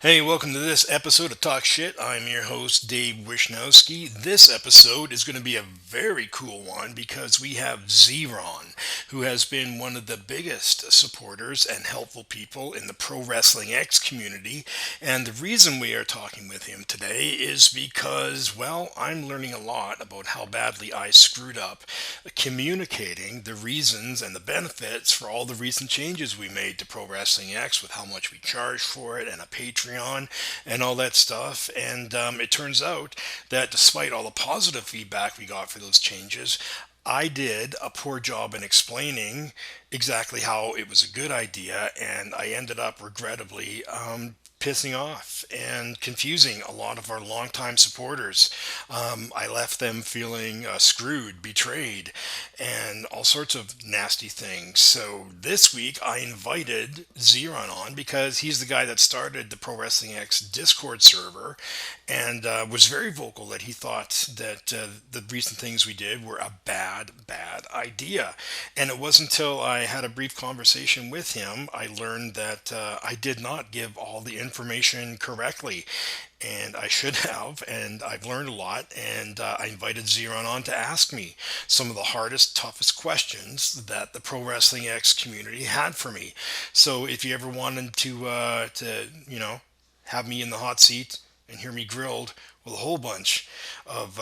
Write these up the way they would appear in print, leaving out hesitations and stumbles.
Hey, welcome to this episode of Talk Shit. I'm your host, Dave Wishnowski. This episode is going to be a very cool one because we have Zeron, who has been one of the biggest supporters and helpful people in the Pro Wrestling X community. And the reason we are talking with him today is because, well, I'm learning a lot about how badly I screwed up communicating the reasons and the benefits for all the recent changes we made to Pro Wrestling X with how much we charge for it and a Patreon and all that stuff. And it turns out that despite all the positive feedback we got for those changes, I did a poor job in explaining exactly how it was a good idea, and I ended up regrettably pissing off and confusing a lot of our longtime supporters. I left them feeling screwed, betrayed, and all sorts of nasty things. So this week I invited Zeron on because he's the guy that started the Pro Wrestling X Discord server and was very vocal that he thought that the recent things we did were a bad idea. And it wasn't until I had a brief conversation with him I learned that I did not give all the information correctly, and I should have, and I've learned a lot, and I invited Zeron on to ask me some of the hardest, toughest questions that the Pro Wrestling X community had for me. So if you ever wanted to have me in the hot seat and hear me grilled with a whole bunch of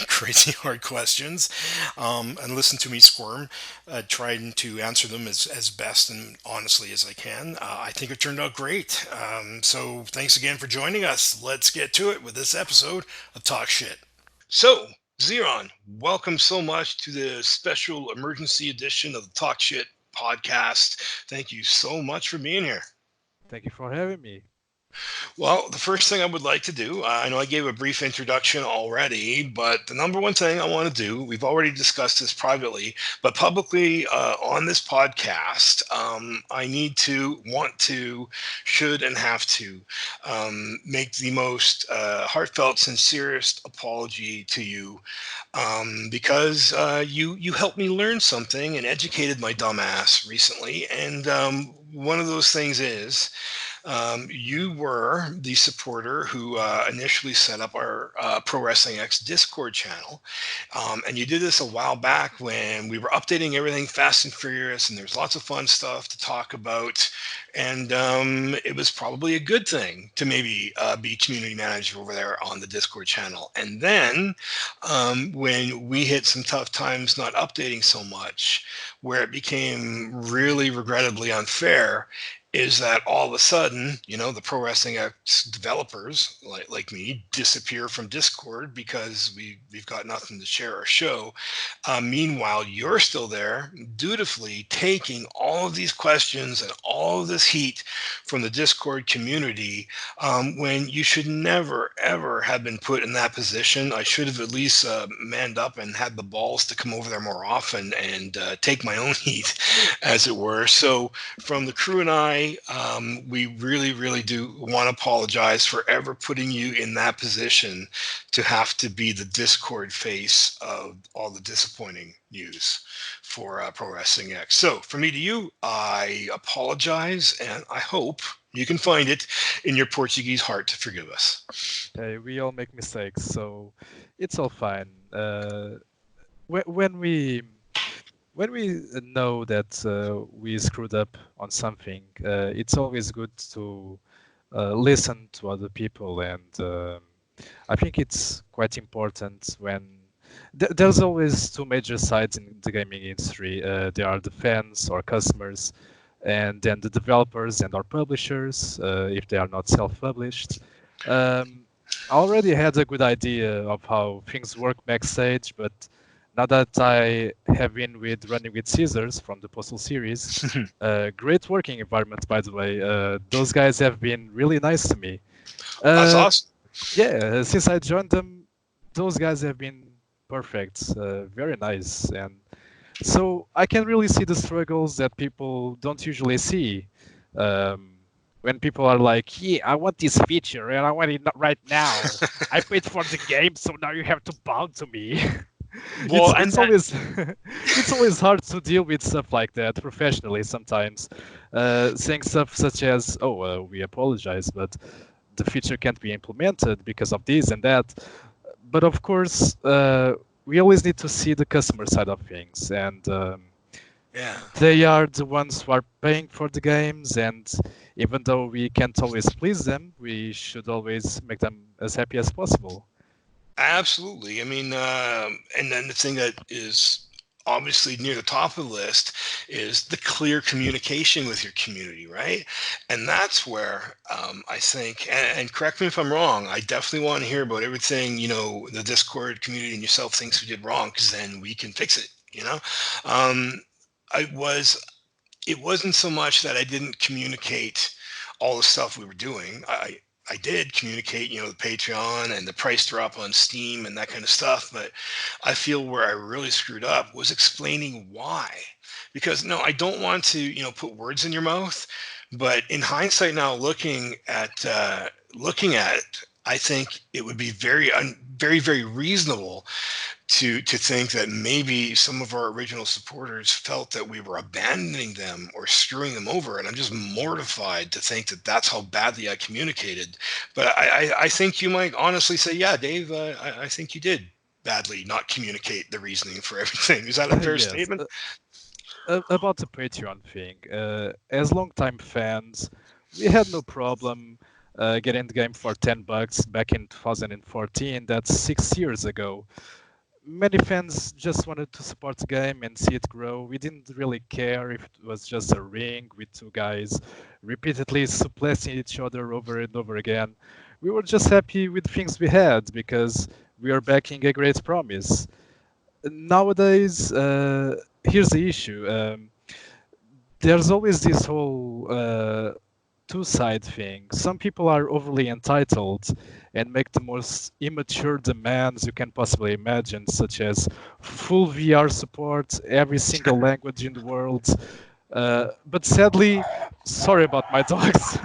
crazy hard questions, and listen to me squirm, trying to answer them as best and honestly as I can. I think it turned out great. So thanks again for joining us. Let's get to it with this episode of Talk Shit. So, Zeron, welcome so much to the special emergency edition of the Talk Shit podcast. Thank you so much for being here. Thank you for having me. Well, the first thing I would like to do, I know I gave a brief introduction already, but the number one thing I want to do, we've already discussed this privately, but publicly on this podcast, I need to, want to, should, and have to make the most heartfelt, sincerest apology to you because you helped me learn something and educated my dumbass recently. And one of those things is you were the supporter who initially set up our Pro Wrestling X Discord channel. And you did this a while back when we were updating everything fast and furious, and there's lots of fun stuff to talk about. And it was probably a good thing to maybe be community manager over there on the Discord channel. And then when we hit some tough times not updating so much, where it became really regrettably unfair, is that all of a sudden, the Pro Wrestling X developers like me disappear from Discord because we've got nothing to share or show. Meanwhile, you're still there, dutifully taking all of these questions and all of this heat from the Discord community, when you should never, ever have been put in that position. I should have at least manned up and had the balls to come over there more often and take my own heat, as it were. So from the crew and I, we really, really do want to apologize for ever putting you in that position to have to be the Discord face of all the disappointing news for Pro Wrestling X. So, from me to you, I apologize, and I hope you can find it in your Portuguese heart to forgive us. Hey, we all make mistakes, so it's all fine. When we know that we screwed up on something, it's always good to listen to other people, and I think it's quite important when there's always two major sides in the gaming industry. There are the fans or customers, and then the developers and our publishers, if they are not self-published. Um, I already had a good idea of how things work backstage, but now that I have been with Running with Scissors from the Postal series, great working environment, by the way. Those guys have been really nice to me. That's Uh, awesome. yeah, since I joined them, those guys have been perfect, very nice, and so I can really see the struggles that people don't usually see. Um, when people are like, "Yeah, I want this feature and I want it right now. I paid for the game, so now you have to bow to me." Well, and It's that, always it's always hard to deal with stuff like that professionally sometimes. Saying stuff such as, "Oh, we apologize, but the feature can't be implemented because of this and that." But of course, we always need to see the customer side of things, and yeah. they are the ones who are paying for the games. And even though we can't always please them, we should always make them as happy as possible. Absolutely. I mean, and then the thing that is obviously near the top of the list is the clear communication with your community, right? And that's where I think, and correct me if I'm wrong, I definitely want to hear about everything, the Discord community and yourself thinks we did wrong, because then we can fix it. Um, I was it wasn't so much that I didn't communicate all the stuff we were doing. I did communicate, the Patreon and the price drop on Steam and that kind of stuff. But I feel where I really screwed up was explaining why. Because no, I don't want to, put words in your mouth. But in hindsight, now looking at it, I think it would be very, very reasonable to think that maybe some of our original supporters felt that we were abandoning them or screwing them over, and I'm just mortified to think that that's how badly I communicated. But I think you might honestly say, yeah, Dave, I think you did badly not communicate the reasoning for everything. Is that a fair Yes. statement? About the Patreon thing, as longtime fans, we had no problem getting the game for $10 back in 2014. That's 6 years ago. Many fans just wanted to support the game and see it grow. We didn't really care if it was just a ring with two guys repeatedly suppressing each other over and over again. We were just happy with things we had because we are backing a great promise. Nowadays, here's the issue. There's always this whole two-side thing. Some people are overly entitled and make the most immature demands you can possibly imagine, such as full VR support, every single language in the world. But sadly, sorry about my dogs.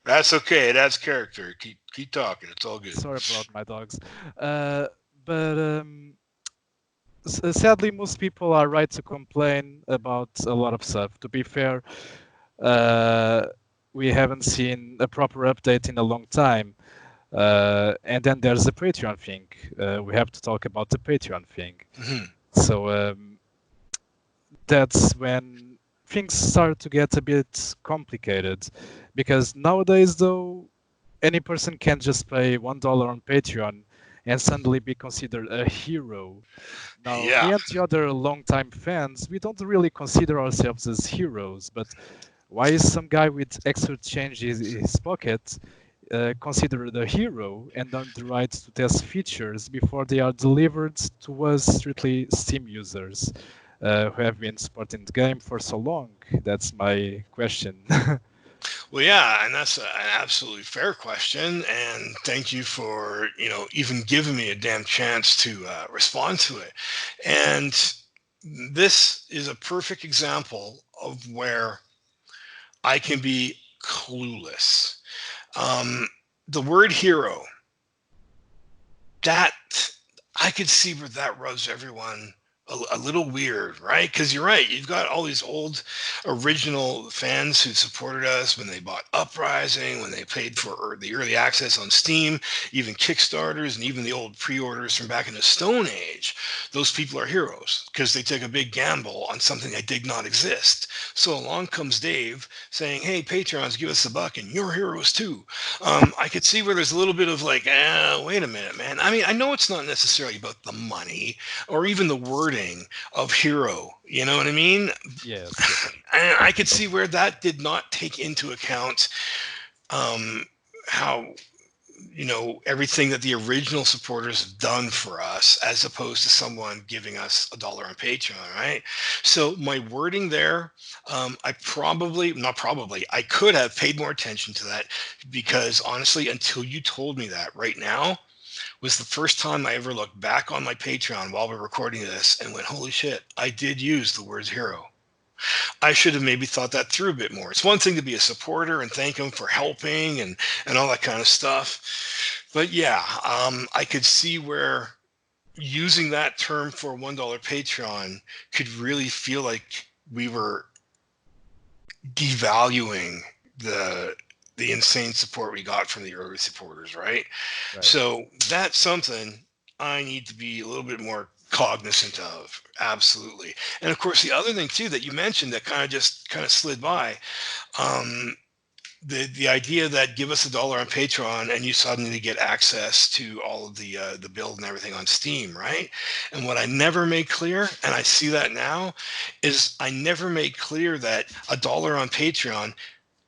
That's okay. That's character. Keep talking. It's all good. Sorry about my dogs. Uh, but sadly, most people are right to complain about a lot of stuff. To be fair, uh, we haven't seen a proper update in a long time. And then there's the Patreon thing. We have to talk about the Patreon thing. Mhm. So that's when things start to get a bit complicated. Because nowadays, though, any person can just pay $1 on Patreon and suddenly be considered a hero. Now, Yeah. me and the other longtime fans, we don't really consider ourselves as heroes, but why is some guy with extra change in his pocket considered a hero and earned the right to test features before they are delivered to us strictly Steam users who have been supporting the game for so long? That's my question. Well, yeah, and that's an absolutely fair question. And thank you for, even giving me a damn chance to respond to it. And this is a perfect example of where I can be clueless. Um, the word hero, that I could see where that rubs everyone a little weird, right? Because you're right. You've got all these old original fans who supported us when they bought Uprising, when they paid for the early access on Steam, even Kickstarters, and even the old pre-orders from back in the Stone Age. Those people are heroes because they took a big gamble on something that did not exist. So along comes Dave saying, "Hey, Patrons, give us a buck, and you're heroes too." I could see where there's a little bit of like, wait a minute, man. I mean, I know it's not necessarily about the money or even the wording of hero. You know what I mean? Yes, yes. And I could see where that did not take into account how everything that the original supporters have done for us, as opposed to someone giving us $1 on Patreon, right? So my wording there, I probably not probably I could have paid more attention to that, because honestly, until you told me that right now was the first time I ever looked back on my Patreon while we're recording this and went, holy shit, I did use the words hero. I should have maybe thought that through a bit more. It's one thing to be a supporter and thank them for helping and all that kind of stuff. But yeah, I could see where using that term for $1 Patreon could really feel like we were devaluing the the insane support we got from the early supporters, right? Right. So that's something I need to be a little bit more cognizant of. Absolutely. And of course, the other thing too that you mentioned that kind of slid by, um, the idea that give us $1 on Patreon and you suddenly get access to all of the build and everything on Steam, right? And what I never made clear, and I see that now, is I never made clear that $1 on Patreon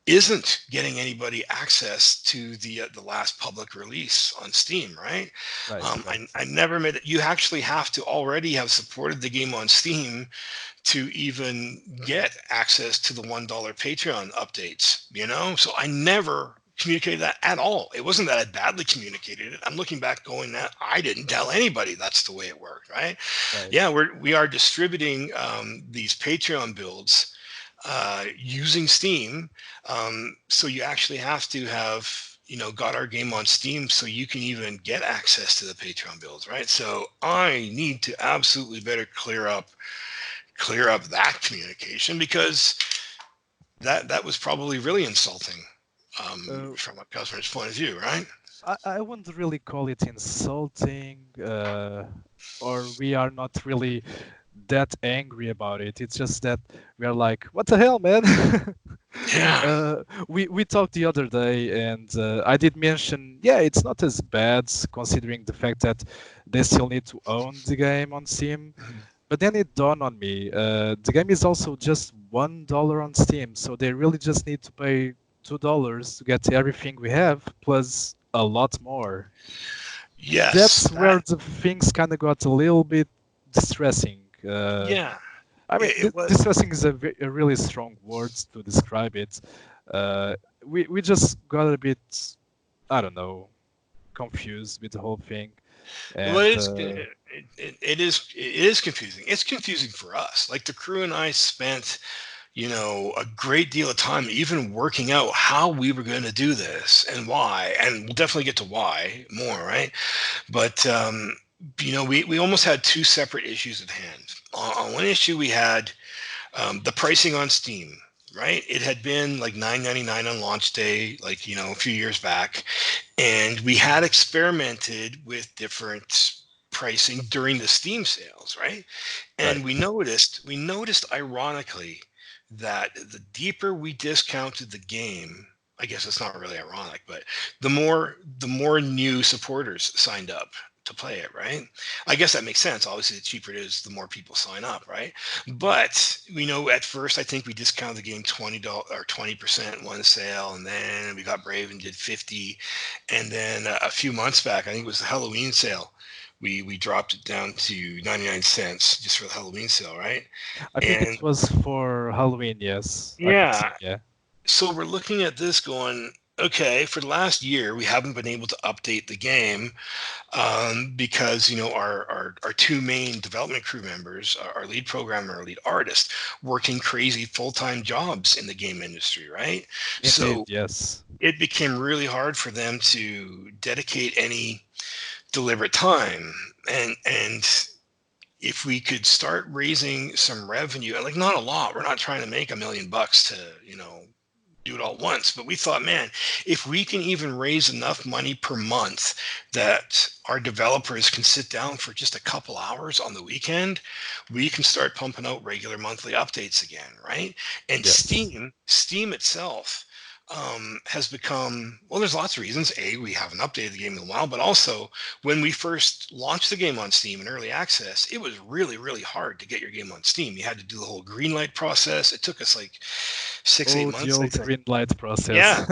isn't getting anybody access to the last public release on Steam, right? Right. Right. I never made it. You actually have to already have supported the game on Steam to even get access to the $1 Patreon updates, you know? So I never communicated that at all. It wasn't that I badly communicated it. I'm looking back going that I didn't tell anybody that's the way it worked, right? Right. Yeah, we are distributing these Patreon builds using Steam. So you actually have to have got our game on Steam so you can even get access to the Patreon builds, right? So I need to absolutely better clear up that communication because that was probably really insulting Uh, from a customer's point of view, right? I wouldn't really call it insulting, or we are not really that angry about it. It's just that we are like, what the hell, man? Yeah. We talked the other day, and I did mention, yeah, it's not as bad considering the fact that they still need to own the game on Steam. But then it dawned on me, the game is also just $1 on Steam, so they really just need to pay $2 to get everything we have, plus a lot more. Yes. That's where the things kind of got a little bit distressing. Yeah. I mean, It was. distressing is a really strong word to describe it. Uh, we just got a bit, I don't know, confused with the whole thing, Well, and it is confusing. It's confusing for us. Like the crew and I spent a great deal of time even working out how we were going to do this and why. And we'll definitely get to why more, right? But we almost had two separate issues at hand. On one issue, we had the pricing on Steam. Right, it had been like $9.99 on launch day, like a few years back, and we had experimented with different pricing during the Steam sales, right? right, And we noticed ironically that the deeper we discounted the game, I guess it's not really ironic, but the more new supporters signed up to play it, right? I guess that makes sense. Obviously, the cheaper it is, the more people sign up, right? But we know at first I think we discounted the game $20 or 20% one sale, and then we got brave and did 50, and then a few months back, I think it was the Halloween sale, we dropped it down to 99 cents just for the Halloween sale, right? I think And it was for Halloween. Yes, I think so. yeah, Yeah. so we're looking at this going, okay, for the last year, we haven't been able to update the game because our two main development crew members, our lead programmer, our lead artist, working crazy full-time jobs in the game industry, right? Indeed, So yes. it became really hard for them to dedicate any deliberate time, and if we could start raising some revenue, like not a lot, we're not trying to make $1 million to, do it all at once. But we thought, man, if we can even raise enough money per month that our developers can sit down for just a couple hours on the weekend, we can start pumping out regular monthly updates again, right? And Yes. Steam itself has become, well, there's lots of reasons. A, we haven't updated the game in a while, but also when we first launched the game on Steam in early access, it was really, really hard to get your game on Steam. You had to do the whole green light process. It took us like 6, 8 Oh, the months, I old think. green light process. Yeah,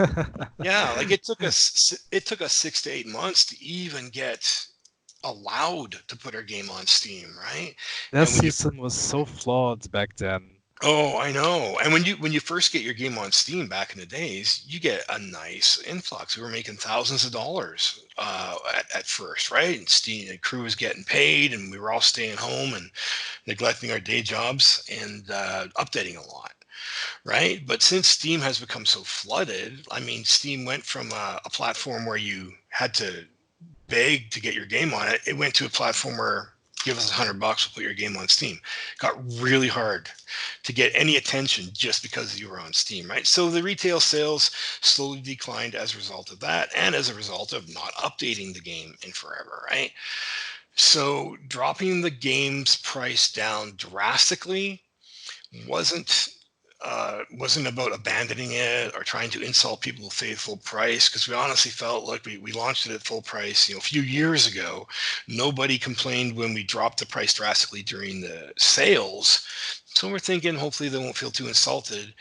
yeah. Like it took us 6 to 8 months to even get allowed to put our game on Steam, right? That And when you system was so flawed back then. Oh, I know. And when you first get your game on Steam back in the days, you get a nice influx. We were making thousands of dollars at first, right? And Steam and crew was getting paid, and we were all staying home and neglecting our day jobs and updating a lot, right? But since Steam has become so flooded, I mean, Steam went from a platform where you had to beg to get your game on it, it went to a platform where give us $100, we'll put your game on Steam. Got really hard to get any attention just because you were on Steam, right? So the retail sales slowly declined as a result of that, and as a result of not updating the game in forever, right? So dropping the game's price down drastically wasn't wasn't about abandoning it or trying to insult people who paid full price, because we honestly felt like we launched it at full price, a few years ago. Nobody complained when we dropped the price drastically during the sales, so we're thinking hopefully they won't feel too insulted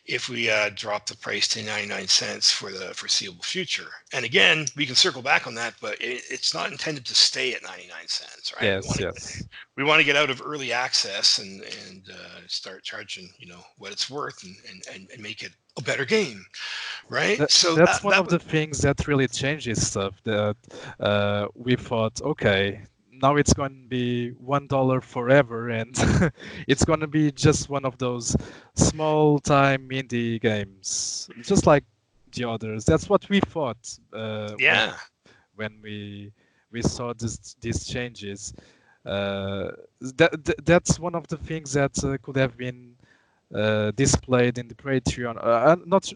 if we drop the price to 99 cents for the foreseeable future. And again, we can circle back on that, but it's not intended to stay at 99 cents, right? we Yes, want to yes. we want to get out of early access and start charging what it's worth, and make it a better game, right? So That's one that of was the things that really changes stuff. That we thought, okay, now it's going to be $1 forever, and it's going to be just one of those small-time indie games, just like the others. That's what we thought yeah. when we saw these changes. Uh, that's one of the things that could have been displayed in the Patreon.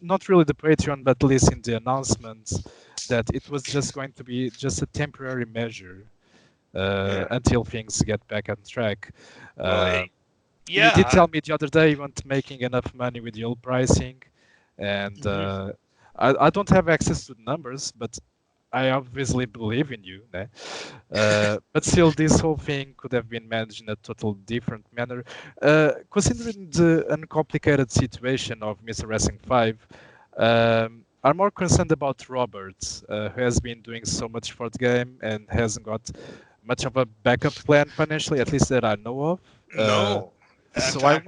Not really the Patreon, but at least in the announcements, that it was just going to be just a temporary measure Yeah. until things get back on track. Well, Uh, you did yeah. tell me the other day you weren't making enough money with the old pricing, and Mhm. I don't have access to the numbers, but I obviously believe in you. Eh? But still, this whole thing could have been managed in a total different manner. Considering the uncomplicated situation of Mr. Wrestling 5, I'm more concerned about Robert, who has been doing so much for the game and hasn't got much of a backup plan financially, at least that I know of. No. In So fact,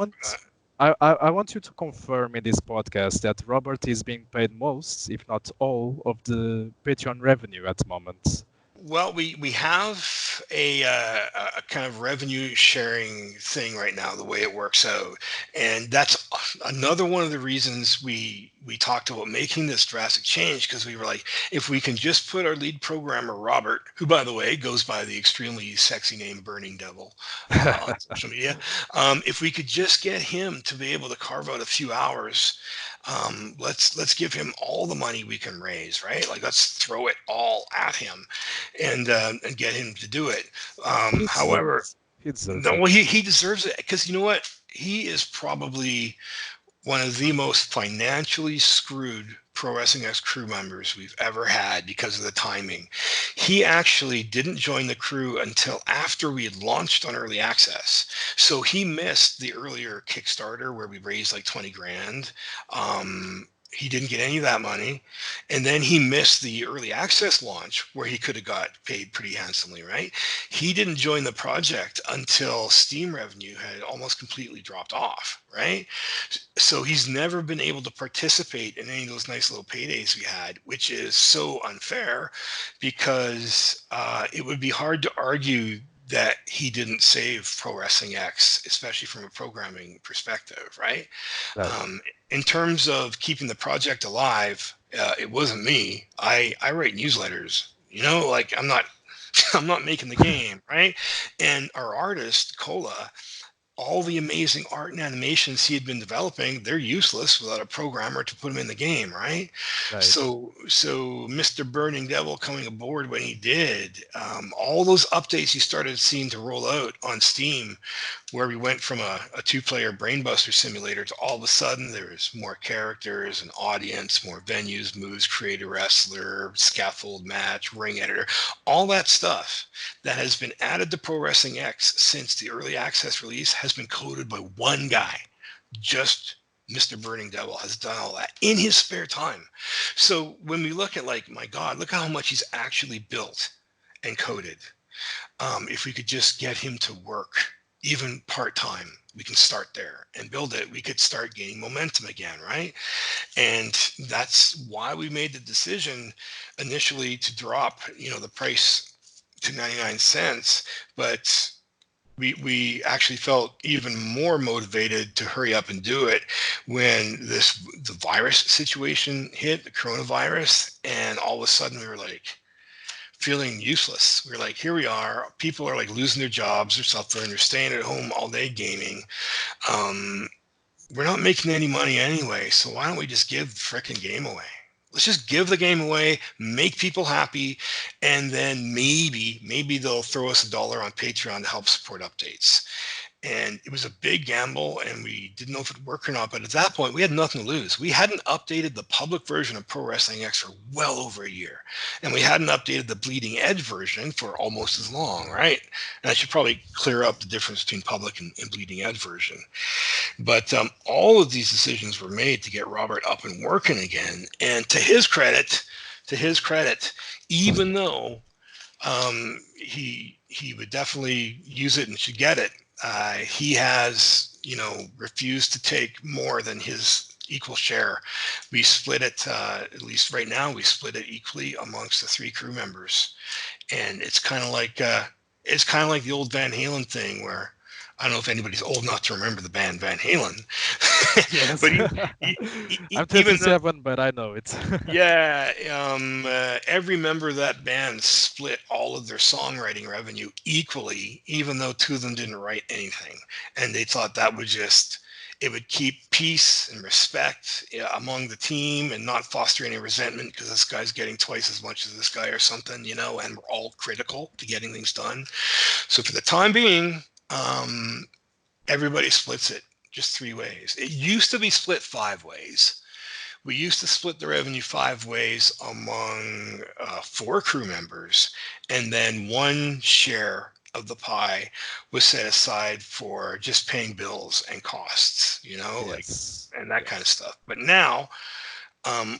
I want you to confirm in this podcast that Robert is being paid most, if not all, of the Patreon revenue at the moment. well, we have a kind of revenue sharing thing right now, the way it works out, and that's another one of the reasons we talked about making this drastic change, because we were like, if we can just put our lead programmer Robert, who by the way goes by the extremely sexy name Burning Devil on social media, if we could just get him to be able to carve out a few hours, let's give him all the money we can raise, right? Like let's throw it all at him, and get him to do it. He However, deserves. He deserves no, it. well, he deserves it, because you know what? He is probably one of the most financially screwed Pro Wrestling X crew members we've ever had because of the timing. He actually didn't join the crew until after we had launched on early access. So he missed the earlier Kickstarter where we raised like 20 grand. He didn't get any of that money. And then he missed the early access launch where he could have got paid pretty handsomely, right? He didn't join the project until Steam revenue had almost completely dropped off, right? So he's never been able to participate in any of those nice little paydays we had, which is so unfair, because it would be hard to argue that he didn't save Pro Wrestling X, especially from a programming perspective, right? Right. Um, in terms of keeping the project alive, it wasn't me. I write newsletters. Like I'm not I'm not making the game, right? And our artist Cola, all the amazing art and animations he had been developing, they're useless without a programmer to put them in the game, right? Right. So Mr. Burning Devil coming aboard when he did, all those updates he started seeing to roll out on Steam, where we went from a two-player brainbuster simulator to all of a sudden there's more characters, an audience, more venues, moves, create a wrestler, scaffold match, ring editor, all that stuff that has been added to Pro Wrestling X since the early access release has been coded by one guy. Just Mr. Burning Devil has done all that in his spare time. So when we look at, like, my God, look how much he's actually built and coded. If we could just get him to work, even part time, we can start there and build it. We could start gaining momentum again, right? And that's why we made the decision initially to drop, the price to 99 cents. But we actually felt even more motivated to hurry up and do it when the virus situation hit, the coronavirus, and all of a sudden we were like, feeling useless. We're like, here we are. People are like losing their jobs or suffering. They're staying at home all day gaming. Um, we're not making any money anyway, so why don't we just give the frickin' game away? Let's just give the game away, make people happy, and then maybe they'll throw us $1 on Patreon to help support updates. And it was a big gamble, and we didn't know if it'd work or not. But at that point, we had nothing to lose. We hadn't updated the public version of Pro Wrestling X for well over a year, and we hadn't updated the Bleeding Edge version for almost as long, right? And I should probably clear up the difference between public and Bleeding Edge version. But all of these decisions were made to get Robert up and working again. And to his credit, even though he would definitely use it and should get it, he has refused to take more than his equal share. We split it, at least right now, we split it equally amongst the 3 crew members, and it's kind of like the old Van Halen thing where I don't know if anybody's old enough to remember the band Van Halen, Yes. but I'm even though, 37, but I know it. yeah, every member of that band split all of their songwriting revenue equally, even though 2 of them didn't write anything, and they thought that would it would keep peace and respect among the team and not foster any resentment because this guy's getting twice as much as this guy or something, and we're all critical to getting things done. So for the time being, everybody splits it just 3 ways. It used to be split 5 ways. We used to split the revenue 5 ways among 4 crew members, and then 1 share of the pie was set aside for just paying bills and costs, Yes. and that kind of Yes. stuff. But now,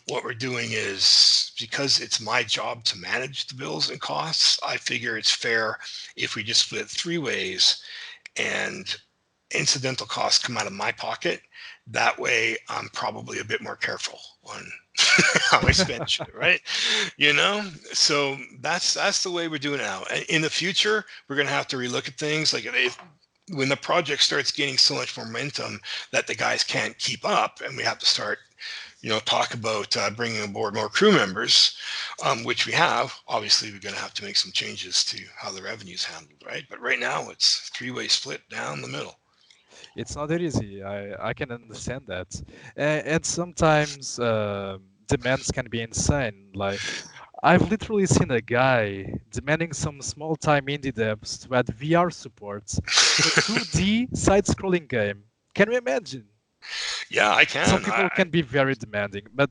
what we're doing is, because it's my job to manage the bills and costs, I figure it's fair if we just split 3 ways and incidental costs come out of my pocket. That way, I'm probably a bit more careful on how I spend shit, right? So that's the way we're doing it now. In the future, we're gonna have to relook at things like when the project starts gaining so much momentum that the guys can't keep up, and we have to start talk about bringing aboard more crew members, which we have. Obviously, we're going to have to make some changes to how the revenue is handled, right? But right now, it's 3-way split down the middle. It's not that easy. I can understand that. And sometimes demands can be insane. Like, I've literally seen a guy demanding some small-time indie devs to add VR support to a 2D side-scrolling game. Can you imagine? Yeah, I Some can. people can be very demanding, but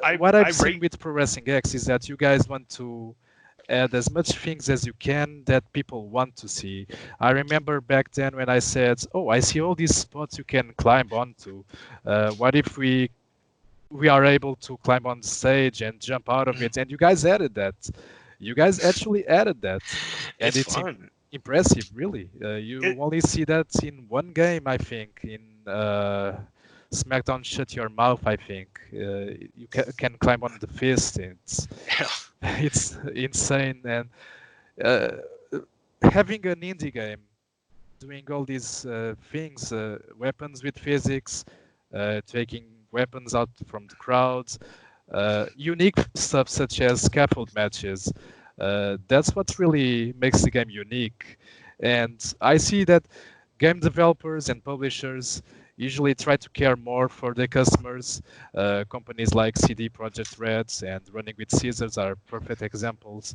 I, what I I've seen rate. with Pro Wrestling X is that you guys want to add as much things as you can that people want to see. I remember back then when I said, "Oh, I see all these spots you can climb onto. What if we are able to climb on the stage and jump out of it?" And you guys added that. You guys actually added that, and It's it's fun. impressive, really. It, You only see that in one game, I think, in SmackDown Shut Your Mouth, I think. You can climb on the fist. yeah, It's insane. And uh, having an indie game doing all these things, weapons with physics, taking weapons out from the crowds, unique stuff such as scaffold matches. That's what really makes the game unique. And I see that game developers and publishers usually try to care more for their customers. Companies like CD Projekt Red and Running with Scissors are perfect examples.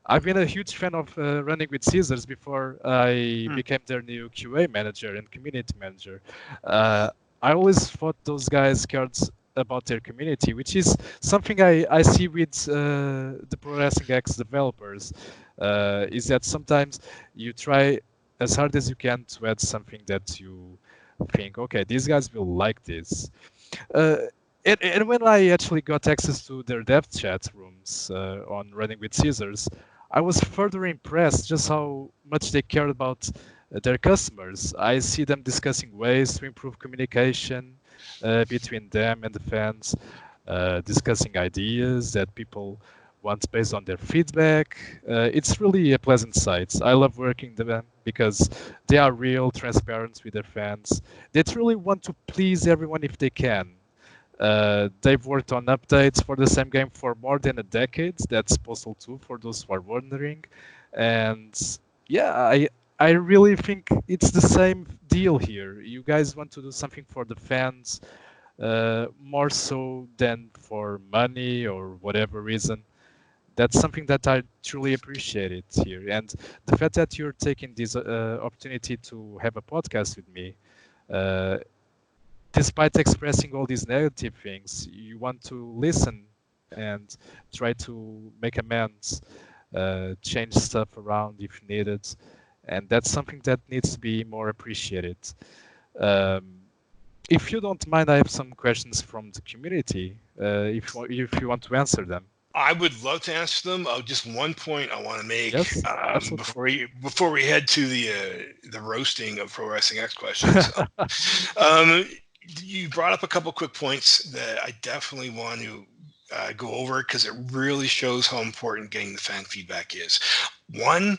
I've been a huge fan of Running with Scissors before I mm, became their new QA manager and community manager. Uh, I always thought those guys cared about their community, which is something I see with the Pro Wrestling X developers, is that sometimes you try as hard as you can to add something that you think, okay, these guys will like this. Uh, and when I actually got access to their dev chat rooms on Running with Caesars, I was further impressed just how much they cared about their customers. I see them discussing ways to improve communication between them and the fans, discussing ideas that people want based on their feedback. It's really a pleasant sight. I love working with them because they are real, transparent with their fans. They truly want to please everyone if they can. They've worked on updates for the same game for more than a decade. That's Postal 2 for those who are wondering. And yeah, I really think it's the same deal here. You guys want to do something for the fans, more so than for money or whatever reason. That's something that I truly appreciate it here. And the fact that you're taking this opportunity to have a podcast with me, uh, despite expressing all these negative things, you want to listen and try to make amends, change stuff around if needed. And that's something that needs to be more appreciated. Um, if you don't mind, I have some questions from the community. If you want to answer them. I would love to answer them. Just one point I want to make Yes, absolutely. before we head to the roasting of Pro Wrestling X questions. Um, you brought up a couple quick points that I definitely want to go over because it really shows how important getting the fan feedback is. One,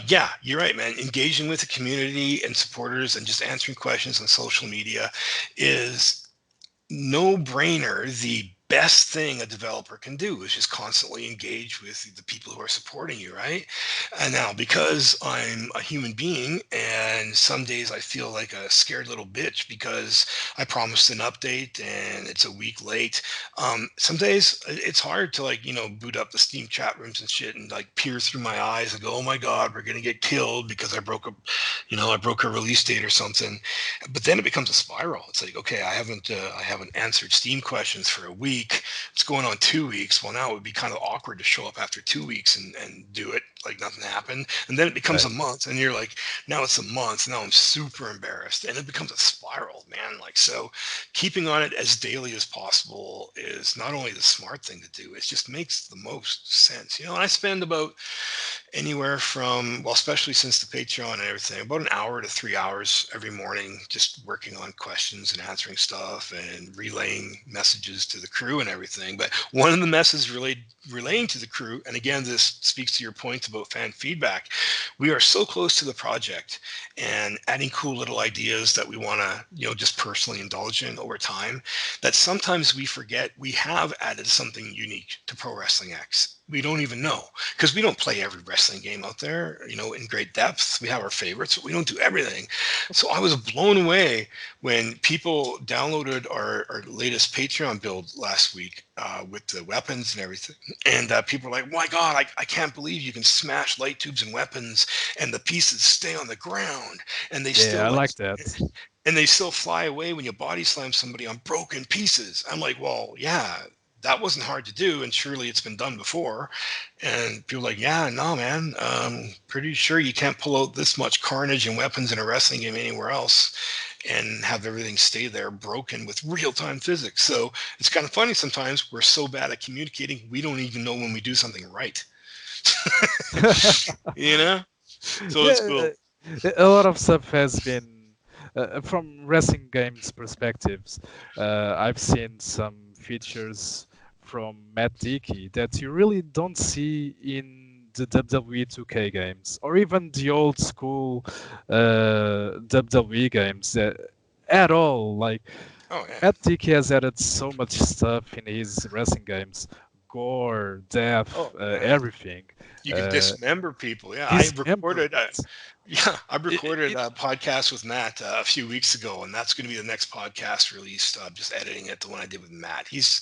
yeah, you're right, man. Engaging with the community and supporters and just answering questions on social media is no brainer. The best thing a developer can do is just constantly engage with the people who are supporting you, right? And now, because I'm a human being and some days I feel like a scared little bitch because I promised an update and it's a week late. Some days it's hard to, like, boot up the Steam chat rooms and shit and like peer through my eyes and go, oh my God, we're going to get killed because I broke a release date or something. But then it becomes a spiral. It's like, okay, I haven't answered Steam questions for a week. It's going on 2 weeks. Well, now it would be kind of awkward to show up after 2 weeks and do it like nothing happened. And then it becomes a Right. month, and you're like, now it's a month. Now I'm super embarrassed, and it becomes a spiral, man. Like, so, keeping on it as daily as possible is not only the smart thing to do, it just makes the most sense. And I spend about anywhere from, well, especially since the Patreon and everything, about an hour to 3 hours every morning just working on questions and answering stuff and relaying messages to the crew and everything. But one of the messages relaying to the crew, and again, this speaks to your point about fan feedback, we are so close to the project and adding cool little ideas that we want to, just personally indulge in over time, that sometimes we forget we have added something unique to Pro Wrestling X. We don't even know, because we don't play every wrestling game out there, in great depth. We have our favorites, but we don't do everything. So I was blown away when people downloaded our latest Patreon build last week with the weapons and everything. And people were like, my God, I can't believe you can smash light tubes and weapons and the pieces stay on the ground and they Yeah, still I like like that. and they still fly away when you body slam somebody on broken pieces. I'm like, well, yeah, that wasn't hard to do, and surely it's been done before. And people are like, yeah, no, man, pretty sure you can't pull out this much carnage and weapons in a wrestling game anywhere else and have everything stay there broken with real-time physics. So it's kind of funny sometimes we're so bad at communicating, we don't even know when we do something right. you know? So it's Yeah, cool. a lot of stuff has been from wrestling games perspectives. I've seen some features from Matt Dickey that you really don't see in the WWE 2K games or even the old school WWE games at all. Like Oh, yeah. Matt Dickey has added so much stuff in his wrestling games, gore, death, Oh, man. everything. You could Uh, dismember people. Yeah, dismemberment. I recorded It a podcast with Matt a few weeks ago, and that's going to be the next podcast released. Just editing it, the one I did with Matt. He's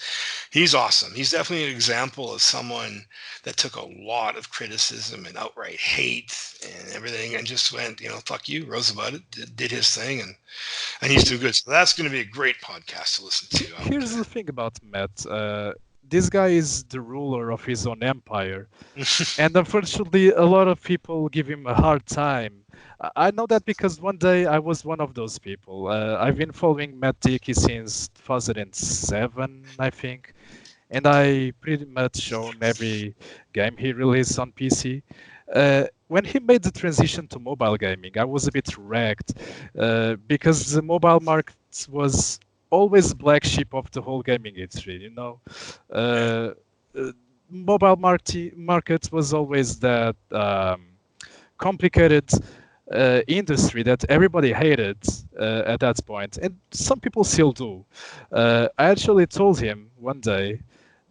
awesome. He's definitely an example of someone that took a lot of criticism and outright hate and everything, and just went, fuck you, rose about it, did his thing, and he's doing good. So that's going to be a great podcast to listen to. I would. Here's the thing about Matt. This guy is the ruler of his own empire, and unfortunately, a lot of people give him a hard time. I know that because one day I was one of those people. I've been following Matt Dickey since 2007, I think, and I pretty much own every game he released on PC. When he made the transition to mobile gaming, I was a bit wrecked because the mobile market was always black sheep of the whole gaming industry. Yeah. Uh, uh, mobile market was always that complicated. industry that everybody hated at that point, and some people still do. I actually told him one day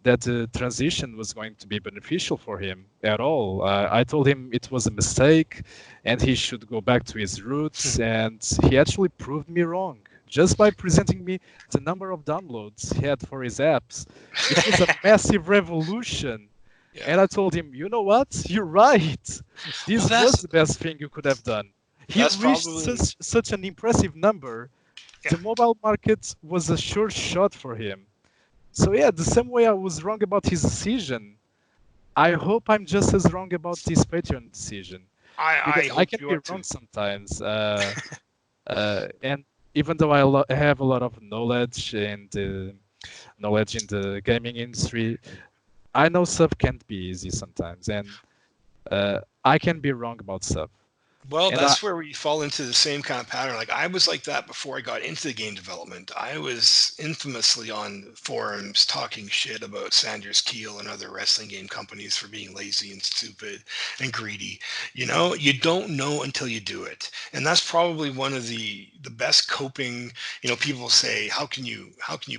that the transition was going to be beneficial for him at all. I told him it was a mistake and he should go back to his roots, and he actually proved me wrong just by presenting me the number of downloads he had for his apps. It was a massive revolution. Yeah. And I told him, you know what? You're right. Well, This was the best thing you could have done. He that's reached probably such an impressive number. yeah. The mobile market was a sure shot for him. So yeah, the same way I was wrong about his decision, I hope I'm just as wrong about this Patreon decision, I because I hope can you be are wrong too. sometimes. And even though have a lot of knowledge in the gaming industry, I know stuff can't be easy sometimes, and I can be wrong about stuff. Well, And I that's where we fall into the same kind of pattern. Like I was like that before I got into the game development. I was infamously on forums talking shit about Sanders Keel and other wrestling game companies for being lazy and stupid and greedy. You know, you don't know until you do it. And that's probably one of the best coping, people say, how can you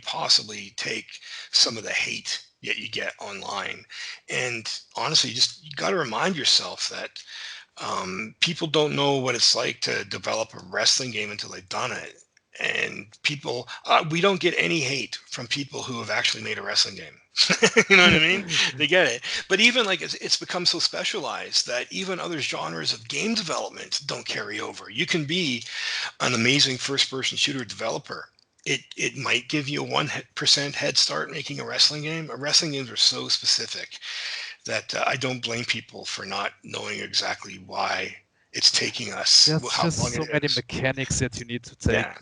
possibly take some of the hate that you get online? And honestly, you got to remind yourself that people don't know what it's like to develop a wrestling game until they've done it. And we don't get any hate from people who have actually made a wrestling game. You know what I mean? They get it. But even like it's become so specialized that even other genres of game development don't carry over. You can be an amazing first person shooter developer. It might give you a 1% head start making a wrestling game. Wrestling games are so specific that I don't blame people for not knowing exactly why it's taking us That's how just long it so many is. mechanics that you need to Yeah,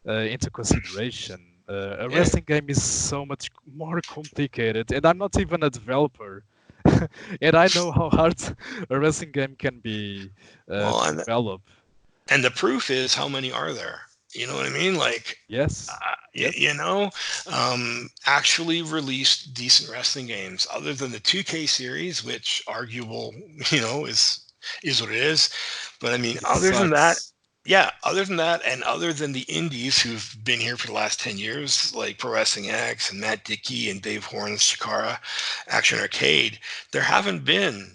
take into consideration. A yeah. wrestling game is so much more complicated, and I'm not even a developer. And I know how hard a wrestling game can be Well, to and develop. and the proof is how many are there? You know what I mean? Like, Yes, you, yes, you know, actually released decent wrestling games other than the 2K series, which arguable, is what it is. But I mean, it sucks. other than that, and other than the indies who've been here for the last 10 years, like Pro Wrestling X and Matt Dickey and Dave Horn's Chikara Action Arcade, there haven't been.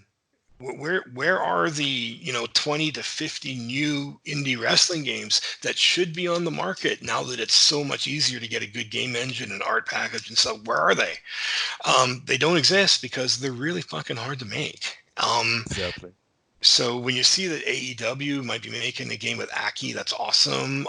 Where are the 20 to 50 new indie wrestling games that should be on the market now that it's so much easier to get a good game engine and art package and stuff? Where are they? They don't exist because they're really fucking hard to make. Exactly. So when you see that AEW might be making a game with Aki, that's awesome.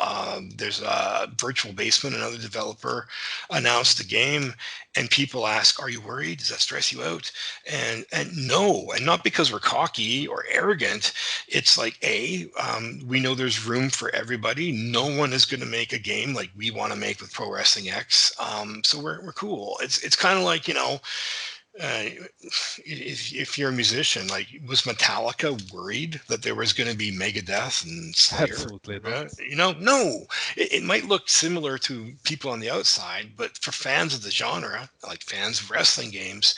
There's a Virtual Basement, another developer, announced the game, and people ask, "Are you worried? Does that stress you out?" And no, and not because we're cocky or arrogant. It's like we know there's room for everybody. No one is going to make a game like we want to make with Pro Wrestling X. So we're cool. It's kind of like uh, if you're a musician, like was Metallica worried that there was going to be Megadeth and Slayer? Absolutely not. No. It might look similar to people on the outside, but for fans of the genre, like fans of wrestling games,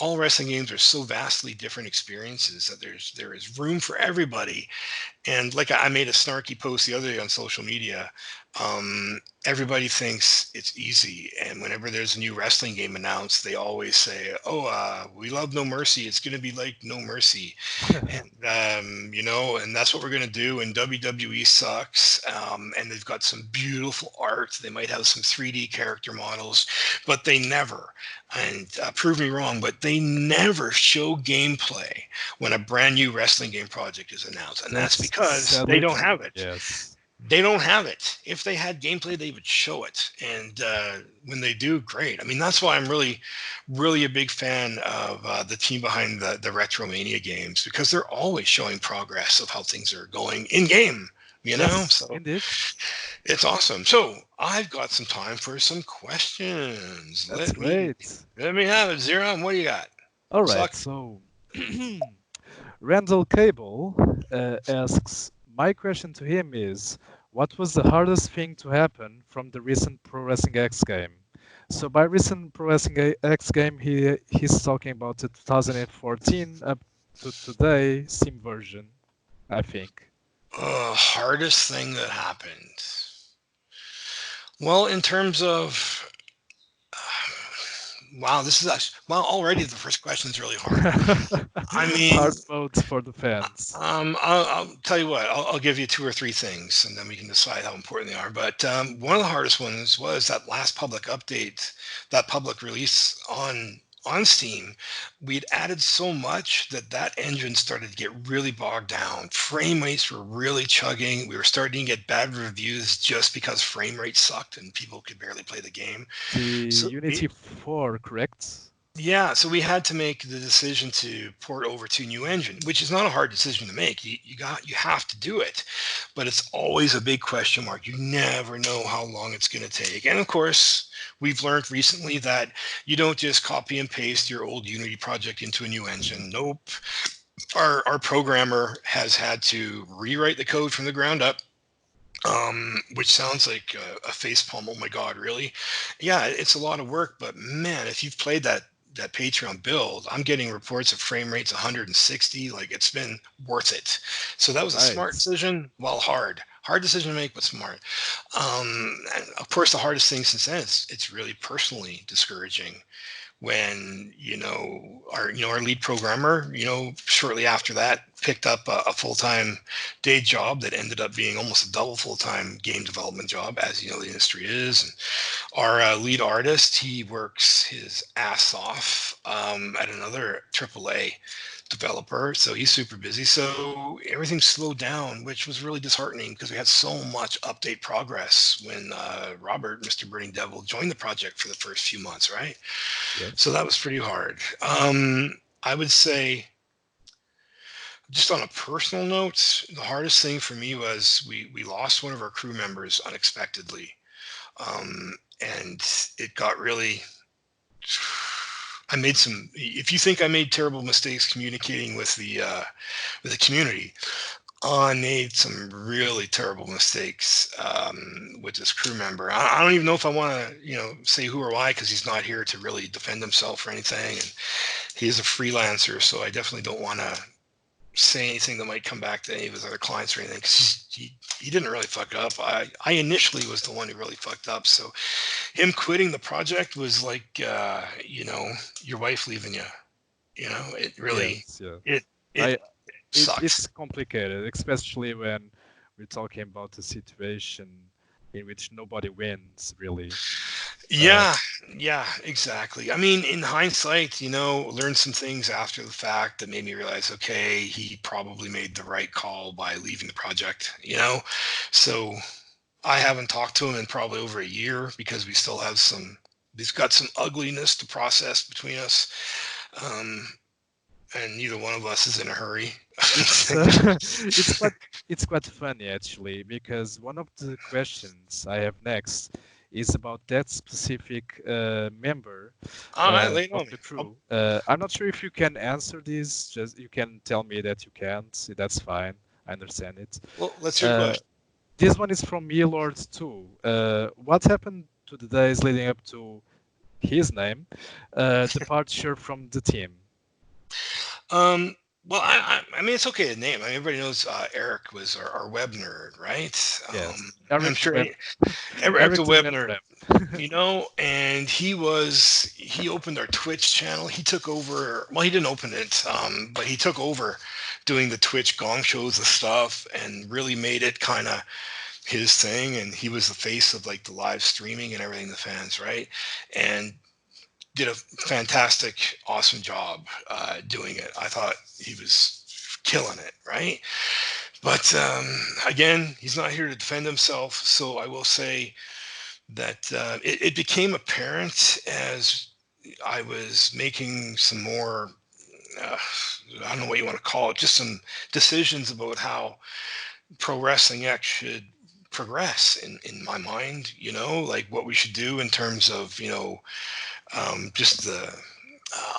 all wrestling games are so vastly different experiences that there is room for everybody. And like I made a snarky post the other day on social media. Everybody thinks it's easy, and whenever there's a new wrestling game announced, they always say, "Oh, we love No Mercy. It's going to be like No Mercy," and and that's what we're going to do. And WWE sucks, and they've got some beautiful art. They might have some 3D character models, but they never. And prove me wrong, but they never show gameplay when a brand new wrestling game project is announced, and that's That's because they sadly don't true. have it. Yes. They don't have it. If they had gameplay, they would show it, and when they do, great. I mean, that's why I'm really, really a big fan of the team behind the Retromania games because they're always showing progress of how things are going in game. Yes, So indeed. it's awesome. So I've got some time for some questions. That's Let me great. let me have it, Zero. What do you got? All right, Suck. so Randall Cable asks, my question to him is, what was the hardest thing to happen from the recent Pro Wrestling X game? So by recent Pro Wrestling X game, he's talking about the 2014 up to today Steam version, I think. Hardest thing that happened. Well, in terms of wow, this is actually, well, already the first question is really hard. I mean, Hard modes for the fans. I'll tell you what. I'll give you two or three things, and then we can decide how important they are. But one of the hardest ones was that last public update, that public release on Steam. We'd added so much that that engine started to get really bogged down. Frame rates were really chugging. We were starting to get bad reviews just because frame rates sucked and people could barely play the game. The So Unity 4, correct? yeah, so we had to make the decision to port over to new engine, which is not a hard decision to make. You have to do it, but it's always a big question mark. You never know how long it's going to take. And of course, we've learned recently that you don't just copy and paste your old Unity project into a new engine. Nope. Our programmer has had to rewrite the code from the ground up, which sounds like a facepalm. Oh my God, really? Yeah, it's a lot of work, but man, if you've played that Patreon build, I'm getting reports of frame rates 160. Like it's been worth it. So that was a smart Right. decision. Well, hard decision to make, but smart. And of course, the hardest thing since then is it's really personally discouraging when our lead programmer shortly after that picked up a full-time day job that ended up being almost a double full-time game development job, as you know the industry is. And our lead artist, he works his ass off at another AAA developer, so he's super busy. So everything slowed down, which was really disheartening because we had so much update progress when Robert, Mr. Burning Devil, joined the project for the first few months, right? So Yes. that was pretty hard. I would say, just on a personal note, the hardest thing for me was we lost one of our crew members unexpectedly, and it got really. I made some. If you think I made terrible mistakes communicating with the community, I made some really terrible mistakes with this crew member. I don't even know if I want to, say who or why, because he's not here to really defend himself or anything. And he's a freelancer, so I definitely don't want to say anything that might come back to any of his other clients or anything, because he didn't really fuck up. I initially was the one who really fucked up. So him quitting the project was like, your wife leaving you. It really, Yes, yeah. it, it I it's sucks. complicated, especially when we're talking about a situation in which nobody wins, really. Uh, Yeah, yeah, exactly. I mean, in hindsight, learned some things after the fact that made me realize, okay, he probably made the right call by leaving the project, So I haven't talked to him in probably over a year because he's got some ugliness to process between us. Um, and neither one of us is in a hurry. it's it's quite it's quite funny actually, because one of the questions I have next is about that specific member All right, lay it of on me. the crew. I'm not sure if you can answer this. Just you can tell me that you can't. That's fine. I understand it. Well, let's hear the Uh, question. this one is from Lord too. What happened to the days leading up to his name departure from the team? Um, well, I mean, it's okay to name. I mean, everybody knows Eric was our web nerd, right? Yes, I'm Eric the sure web, Eric Eric the the web web nerd, dev. and he opened our Twitch channel. He took over. Well, he didn't open it, but he took over doing the Twitch gong shows and stuff, and really made it kind of his thing. And he was the face of like the live streaming and everything. The fans, right? And did a fantastic, awesome job doing it. I thought he was killing it, right? But again, he's not here to defend himself. So I will say that it became apparent as I was making some more, uh, I don't know what you want to call it, just some decisions about how Pro Wrestling X should progress in my mind, like what we should do in terms of, just the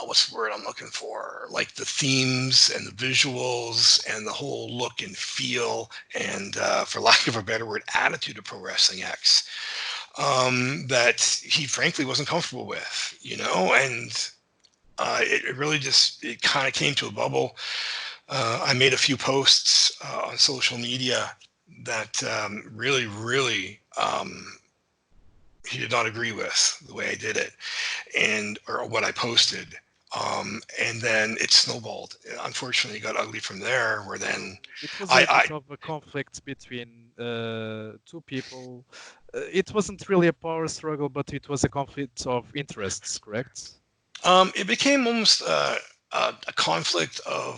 what's the word I'm looking for? Like the themes and the visuals and the whole look and feel and, for lack of a better word, attitude of Pro Wrestling X, that he frankly wasn't comfortable with, and it really just it kind of came to a bubble. I made a few posts on social media that really he did not agree with the way I did it and or what I posted. And then it snowballed. Unfortunately, it got ugly from there. Where then It was a I bit of a conflict between two people. It wasn't really a power struggle, but it was a conflict of interests, correct? it became almost a conflict of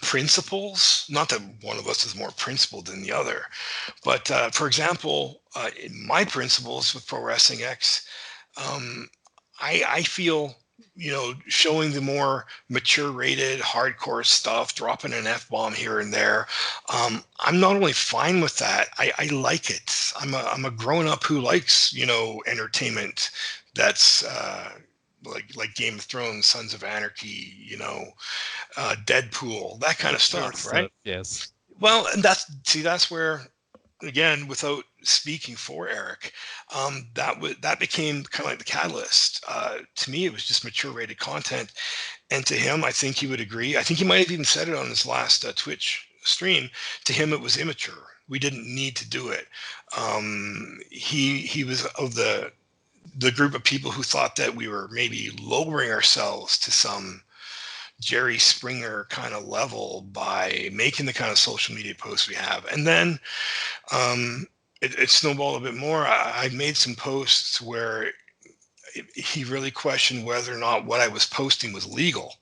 principles. Not that one of us is more principled than the other, but for example, in my principles with Pro Wrestling X, um, I feel, showing the more mature rated hardcore stuff, dropping an F bomb here and there. I'm not only fine with that, I like it. I'm a grown up who likes, entertainment that's like Game of Thrones, Sons of Anarchy, Deadpool, that kind of Mature stuff, right? stuff, yes. Well, and that's where, again, without speaking for Eric, that became kind of like the catalyst. To me, it was just mature rated content, and to him, I think he would agree. I think he might have even said it on his last Twitch stream. To him, it was immature. We didn't need to do it. He was of the group of people who thought that we were maybe lowering ourselves to some Jerry Springer kind of level by making the kind of social media posts we have. And then um, it snowballed a bit more. I made some posts where he really questioned whether or not what I was posting was legal.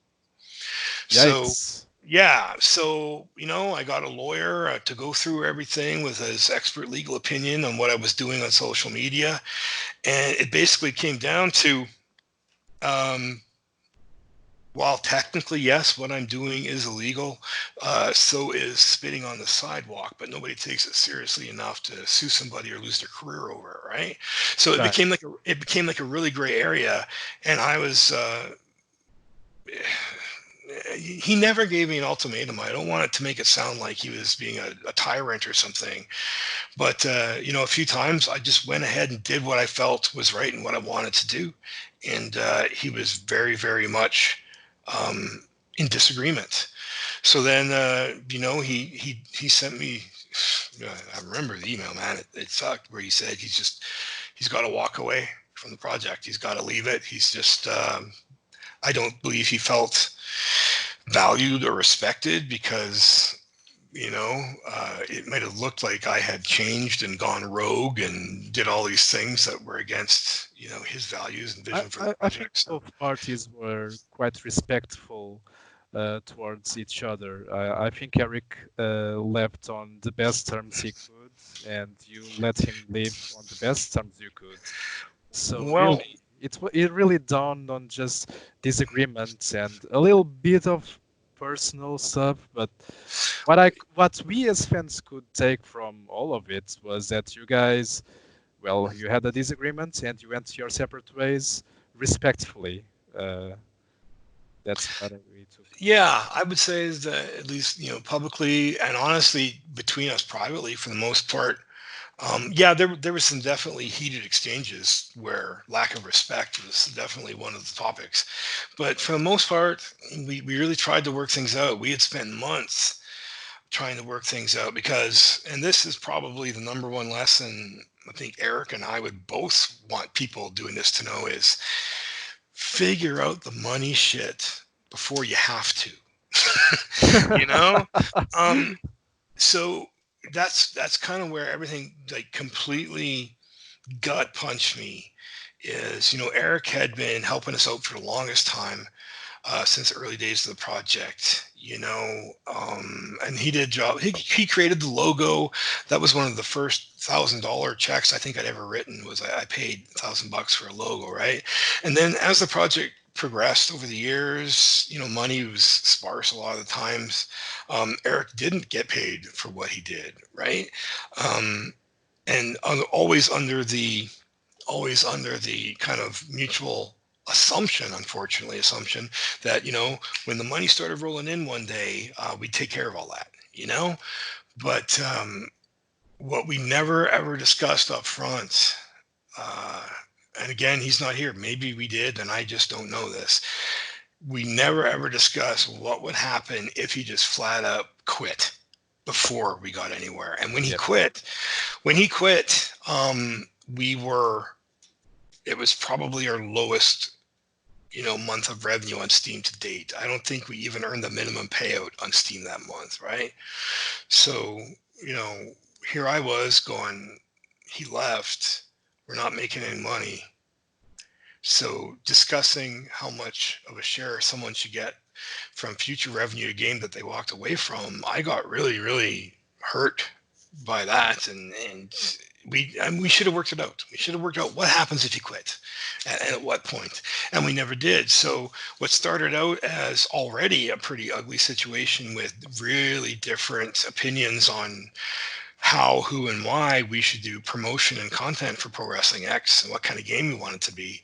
So, Yikes. yeah. So, I got a lawyer to go through everything with his expert legal opinion on what I was doing on social media. And it basically came down to, um, while technically, yes, what I'm doing is illegal, so is spitting on the sidewalk, but nobody takes it seriously enough to sue somebody or lose their career over it, right? So it Right. became like a really gray area, and I was. He never gave me an ultimatum. I don't want it to make it sound like he was being a tyrant or something, but a few times I just went ahead and did what I felt was right and what I wanted to do, and he was very much um, in disagreement. So then, he sent me. I remember the email, man. It sucked. Where he said he's got to walk away from the project. He's got to leave it. He's just. I don't believe he felt valued or respected because it might have looked like I had changed and gone rogue and did all these things that were against his values and I, vision for the I think project. So both parties were quite respectful towards each other. I think Eric left on the best terms he could, and you let him live on the best terms you could. So well, really, it really dawned on just disagreements and a little bit of personal stuff. But what we as fans could take from all of it was that you guys, well, you had a disagreement and you went your separate ways respectfully. Uh, that's what we took from it. yeah, I would say is that at least publicly and honestly between us privately for the most part. Yeah, there was some definitely heated exchanges where lack of respect was definitely one of the topics, but for the most part, we really tried to work things out. We had spent months trying to work things out because, and this is probably the number one lesson I think Eric and I would both want people doing this to know is figure out the money shit before you have to. you know um so that's kind of where everything like completely gut punched me is Eric had been helping us out for the longest time, since the early days of the project, and he did a job. He created the logo. That was one of the first $1,000 checks I think I'd ever written. Was I paid $1,000 for a logo, right? And then as the project progressed over the years, money was sparse a lot of the times. Eric didn't get paid for what he did, right? Um, and always under the kind of mutual assumption that when the money started rolling in one day, we'd take care of all that, but what we never ever discussed up front, uh, and again, he's not here, maybe we did and I just don't know this, We never ever discussed what would happen if he just flat out quit before we got anywhere. And Yep. when he quit, we were, it was probably our lowest, month of revenue on Steam to date. I don't think we even earned the minimum payout on Steam that month, right? So, you know, here I was going, he left, we're not making any money. So discussing how much of a share someone should get from future revenue a game that they walked away from, I got really, really hurt by that, and we should have worked it out. We should have worked out what happens if you quit, and at what point, and we never did. So what started out as already a pretty ugly situation with really different opinions on how, who, and why we should do promotion and content for Pro Wrestling X and what kind of game we want it to be,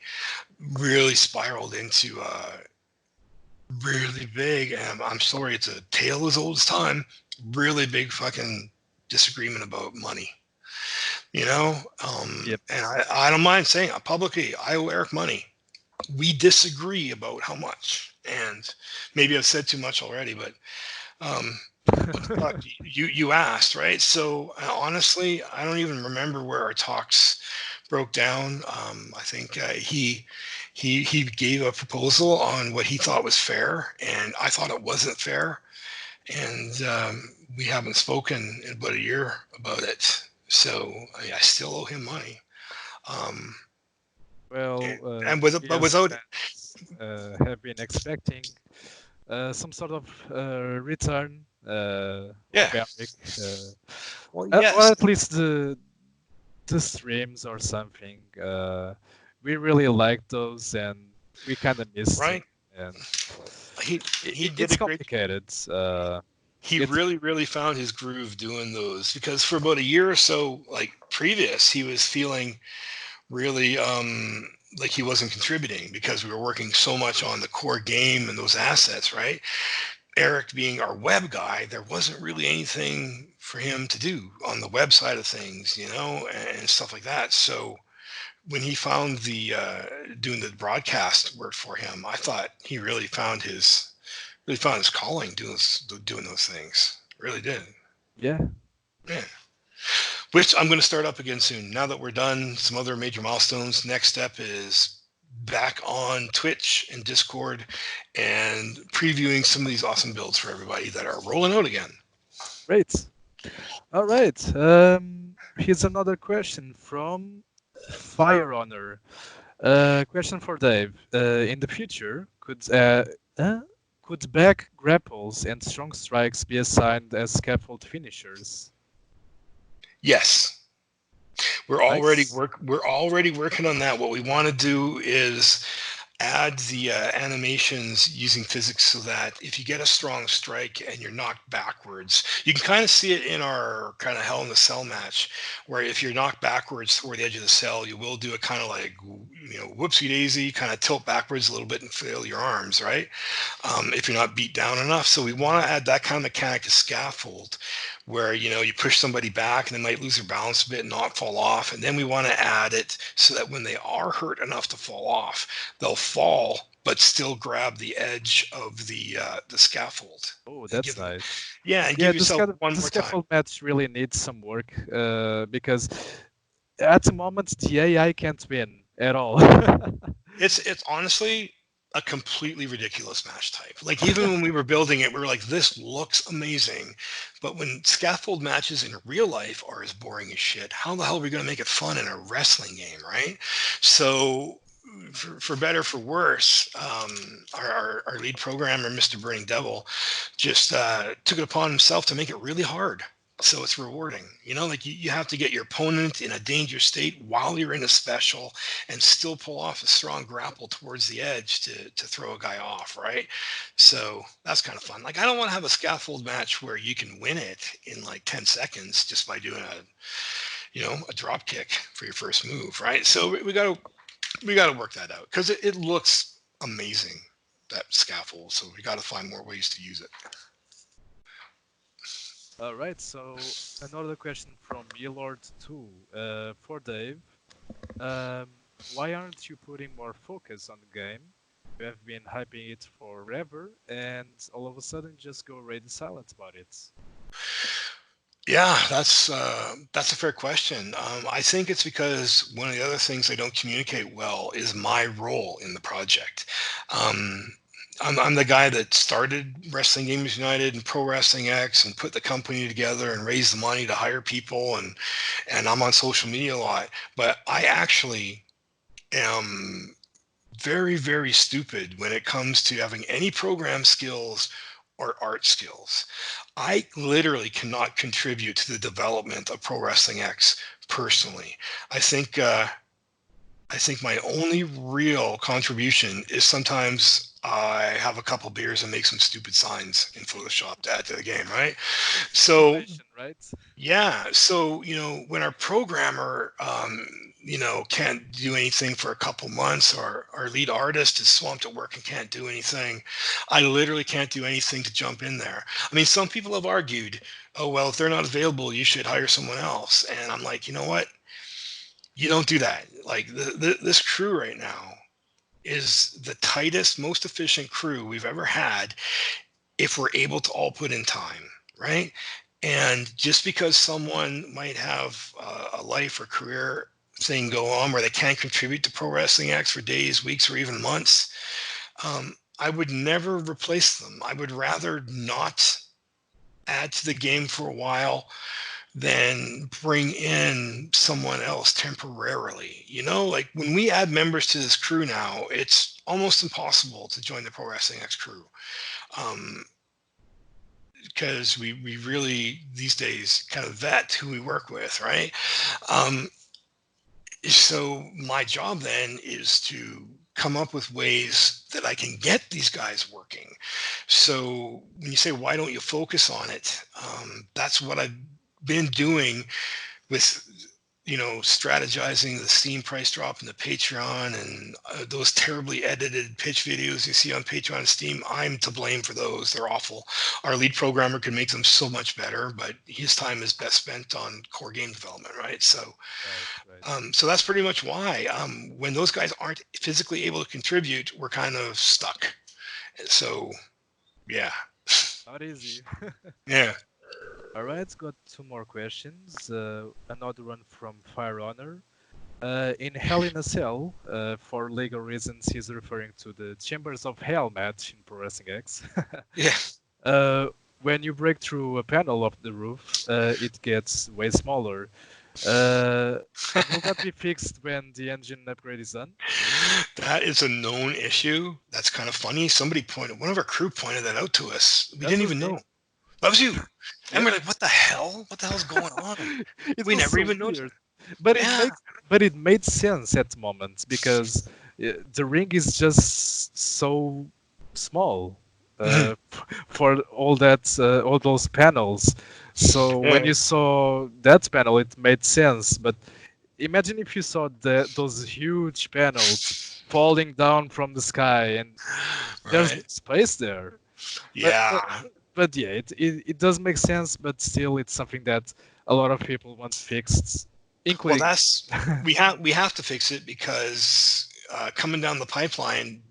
really spiraled into really big, and I'm sorry, it's a tale as old as time, really big fucking disagreement about money. Yep. And I don't mind saying it publicly. I owe Eric money. We disagree about how much, and maybe I've said too much already, but um, what the fuck? You asked, right? So honestly, I don't even remember where our talks broke down. I think he gave a proposal on what he thought was fair, and I thought it wasn't fair, and we haven't spoken in about a year about it. So I still owe him money. Um, Well, and with we but as without fans have been expecting some sort of return yeah, of Eric, well, or yes, at least the streams or something. We really like those, and we kind of missed him. right. And He he did it's a great. complicated. He It's really found his groove doing those, because for about a year or so, like previous, he was feeling really like he wasn't contributing because we were working so much on the core game and those assets, right? Eric being our web guy, there wasn't really anything for him to do on the web side of things, and stuff like that. So when he found the doing the broadcast work for him, I thought he really found his calling doing those things. Really did. yeah, Yeah. Which I'm going to start up again soon. Now that we're done, some other major milestones. Next step is back on Twitch and Discord and previewing some of these awesome builds for everybody that are rolling out again. great. All right. Here's another question from Fire Honor. Question for Dave. In the future, uh, could back grapples and strong strikes be assigned as scaffold finishers? Yes, Nice. we're already working on that. What we want to do is add the animations using physics so that if you get a strong strike and you're knocked backwards, you can kind of see it in our kind of Hell in the Cell match, where if you're knocked backwards toward the edge of the cell, you will do a kind of like, whoopsie daisy, kind of tilt backwards a little bit and flail your arms, right? If you're not beat down enough. So we want to add that kind of mechanic to scaffold, where you push somebody back and they might lose their balance a bit and not fall off. And then we want to add it so that when they are hurt enough to fall off, they'll fall but still grab the edge of the scaffold Oh, and that's nice. give Yeah, yourself one the more time. scaffold match really needs some work because at the moment the AI can't win at all. It's honestly a completely ridiculous match type. Like even when we were building it, we were like, this looks amazing. But when scaffold matches in real life are as boring as shit, how the hell are we going to make it fun in a wrestling game, right? So for better for worse, our lead programmer, Mr. Burning Devil, just took it upon himself to make it really hard. So it's rewarding. Like you have to get your opponent in a dangerous state while you're in a special and still pull off a strong grapple towards the edge to throw a guy off, right? So that's kind of fun. Like I don't want to have a scaffold match where you can win it in like 10 seconds just by doing a drop kick for your first move, right? So we got to work that out because it looks amazing, that scaffold. So we got to find more ways to use it. All right, so another question from Milord2 for Dave. Um, why aren't you putting more focus on the game You have been hyping it forever, and all of a sudden just go radio silent about it. Yeah, that's a fair question. I think it's because one of the other things I don't communicate well is my role in the project. Um, I'm the guy that started Wrestling Gamers United and Pro Wrestling X and put the company together and raised the money to hire people, and I'm on social media a lot. But I actually am very, very stupid when it comes to having any program skills or art skills. I literally cannot contribute to the development of Pro Wrestling X personally. I think I think my only real contribution is sometimes I have a couple beers and make some stupid signs in Photoshop to add to the game, right? So Innovation, right? yeah. So, when our programmer, can't do anything for a couple months, or our lead artist is swamped at work and can't do anything, I literally can't do anything to jump in there. I mean, some people have argued, oh, well, if they're not available, you should hire someone else. And I'm like, you know what? You don't do that. Like this crew right now is the tightest, most efficient crew we've ever had if we're able to all put in time, right? And just because someone might have a life or career thing go on where they can't contribute to Pro Wrestling X for days, weeks, or even months, I would never replace them. I would rather not add to the game for a while than bring in someone else temporarily. Like when we add members to this crew now, it's almost impossible to join the Pro Wrestling X crew. Um, because we really these days kind of vet who we work with, right? Um, so my job then is to come up with ways that I can get these guys working. So when you say why don't you focus on it, that's what I've been doing with strategizing the Steam price drop and the Patreon and those terribly edited pitch videos you see on Patreon and Steam. I'm to blame for those. They're awful. Our lead programmer could make them so much better, but his time is best spent on core game development, right? So, Right, right. so that's pretty much why. When those guys aren't physically able to contribute, we're kind of stuck. So, yeah, Not easy. yeah, All right, got two more questions. Another one from Fire Honor. In Hell in a Cell, for legal reasons, he's referring to the Chambers of Hell match in Pro Wrestling X. yeah. uh, when you break through a panel of the roof, it gets way smaller. Uh, will that be fixed when the engine upgrade is done? That is a known issue. That's kind of funny. One of our crew pointed that out to us. We That didn't was even me. know. That was you. And Yeah. we're like, what the hell? What the hell's going on? It We was never so even noticed. weird, but Yeah. it made sense at the moment because the ring is just so small Mhm. for all those panels. So when Yeah. you saw that panel, it made sense. But imagine if you saw those huge panels falling down from the sky and there's no Right. space there. But but, Yeah. but yeah, it does make sense, but still, it's something that a lot of people want fixed, Well, including. that's we have to fix it because coming down the pipeline,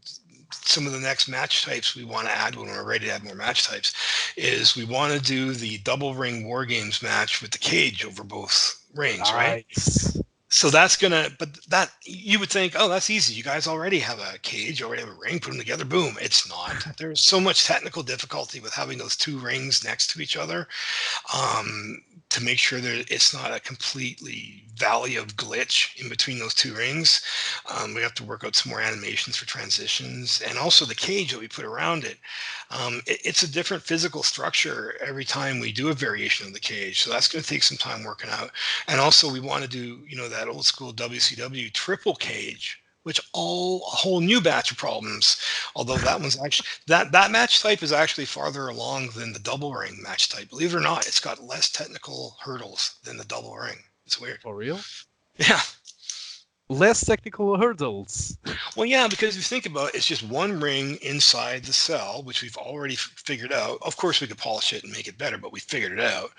some of the next match types we want to add when we're ready to add more match types is we want to do the double ring war games match with the cage over both rings, right? Nice. So that's gonna, but that you would think, oh, that's easy. You guys already have a cage, you already have a ring, put them together, boom. It's not. There's so much technical difficulty with having those two rings next to each other, um, to make sure that it's not a completely valley of glitch in between those two rings. We have to work out some more animations for transitions, and also the cage that we put around it. It's a different physical structure every time we do a variation of the cage, so that's going to take some time working out. And also, we want to do that old school WCW triple cage, which a whole new batch of problems. Although that one's actually that match type is actually farther along than the double ring match type. Believe it or not, it's got less technical hurdles than the double ring. It's weird. For real? Yeah. Less technical hurdles. Well, yeah, because if you think about it, it's just one ring inside the cell, which we've already figured out. Of course, we could polish it and make it better, but we figured it out.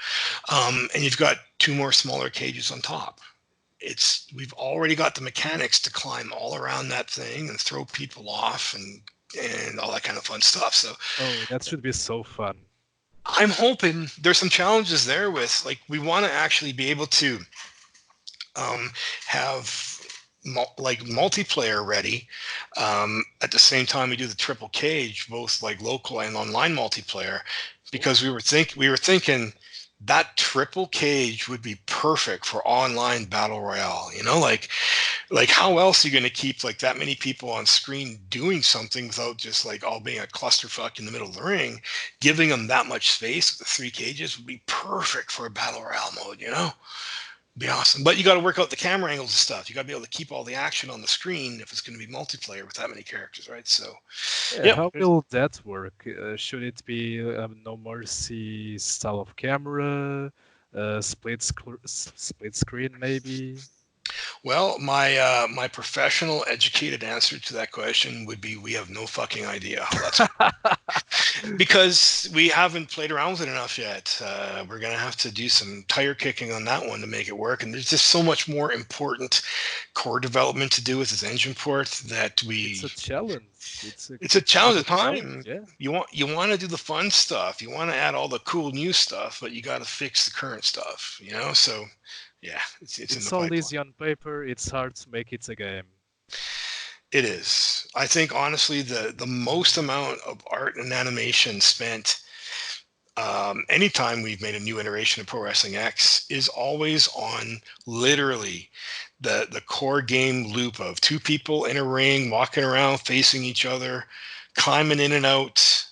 And you've got two more smaller cages on top. We've already got the mechanics to climb all around that thing and throw people off and and all that kind of fun stuff. So Oh, that should be so fun. I'm hoping there's some challenges there with like we want to actually be able to um, have like multiplayer ready at the same time we do the triple cage, both like local and online multiplayer, Oh, because we were thinking that triple cage would be perfect for online battle royale. You know, like how else are you going to keep like that many people on screen doing something without just like all being a clusterfuck in the middle of the ring? Giving them that much space with the three cages would be perfect for a battle royale mode. You know, be awesome. But you got to work out the camera angles and stuff. You got to be able to keep all the action on the screen if it's going to be multiplayer with that many characters, right? So, yeah. yep. How will that work? Should it be No Mercy style of camera, split screen maybe? Well, my professional, educated answer to that question would be we have no fucking idea how that's because we haven't played around with it enough yet. We're gonna have to do some tire kicking on that one to make it work, and there's just so much more important core development to do with this engine port that It's a we challenge. It's a it's a challenge proper of challenge. time. Yeah. You want to do the fun stuff. You want to add all the cool new stuff, but you got to fix the current stuff. You know, so yeah, it's in the It's all pipeline. easy on paper. It's hard to make it a game. It is. I think honestly, the most amount of art and animation spent anytime we've made a new iteration of Pro Wrestling X is always on literally the core game loop of two people in a ring walking around facing each other, climbing in and out,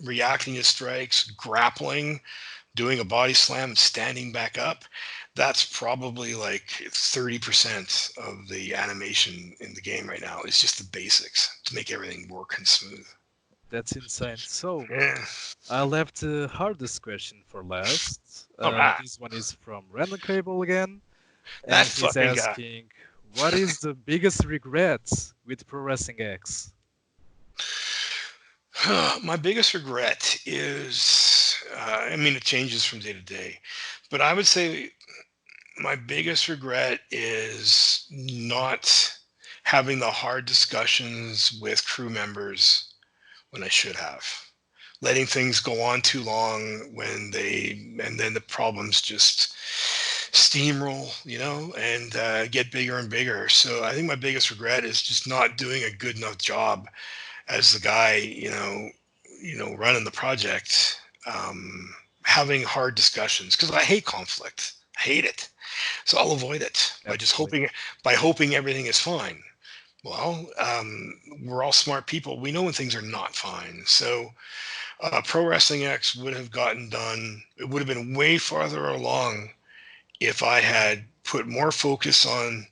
reacting to strikes, grappling, doing a body slam, and standing back up. That's probably like 30% of the animation in the game right now. It's just the basics to make everything work and smooth. That's insane. So, Yeah. I left the hardest question for last. All right. This one is from Random Cable again, That and he's fucking guy. asking, "What is the biggest regret with Pro Wrestling X?" My biggest regret is, I mean, it changes from day to day, but I would say my biggest regret is not having the hard discussions with crew members when I should have. Letting things go on too long and then the problems just steamroll, you know, and get bigger and bigger. So I think my biggest regret is just not doing a good enough job as the guy, running the project, having hard discussions because I hate conflict. I hate it. So I'll avoid it by just Absolutely. hoping everything is fine. Well, we're all smart people. We know when things are not fine. So Pro Wrestling X would have gotten done. It would have been way farther along if I had put more focus on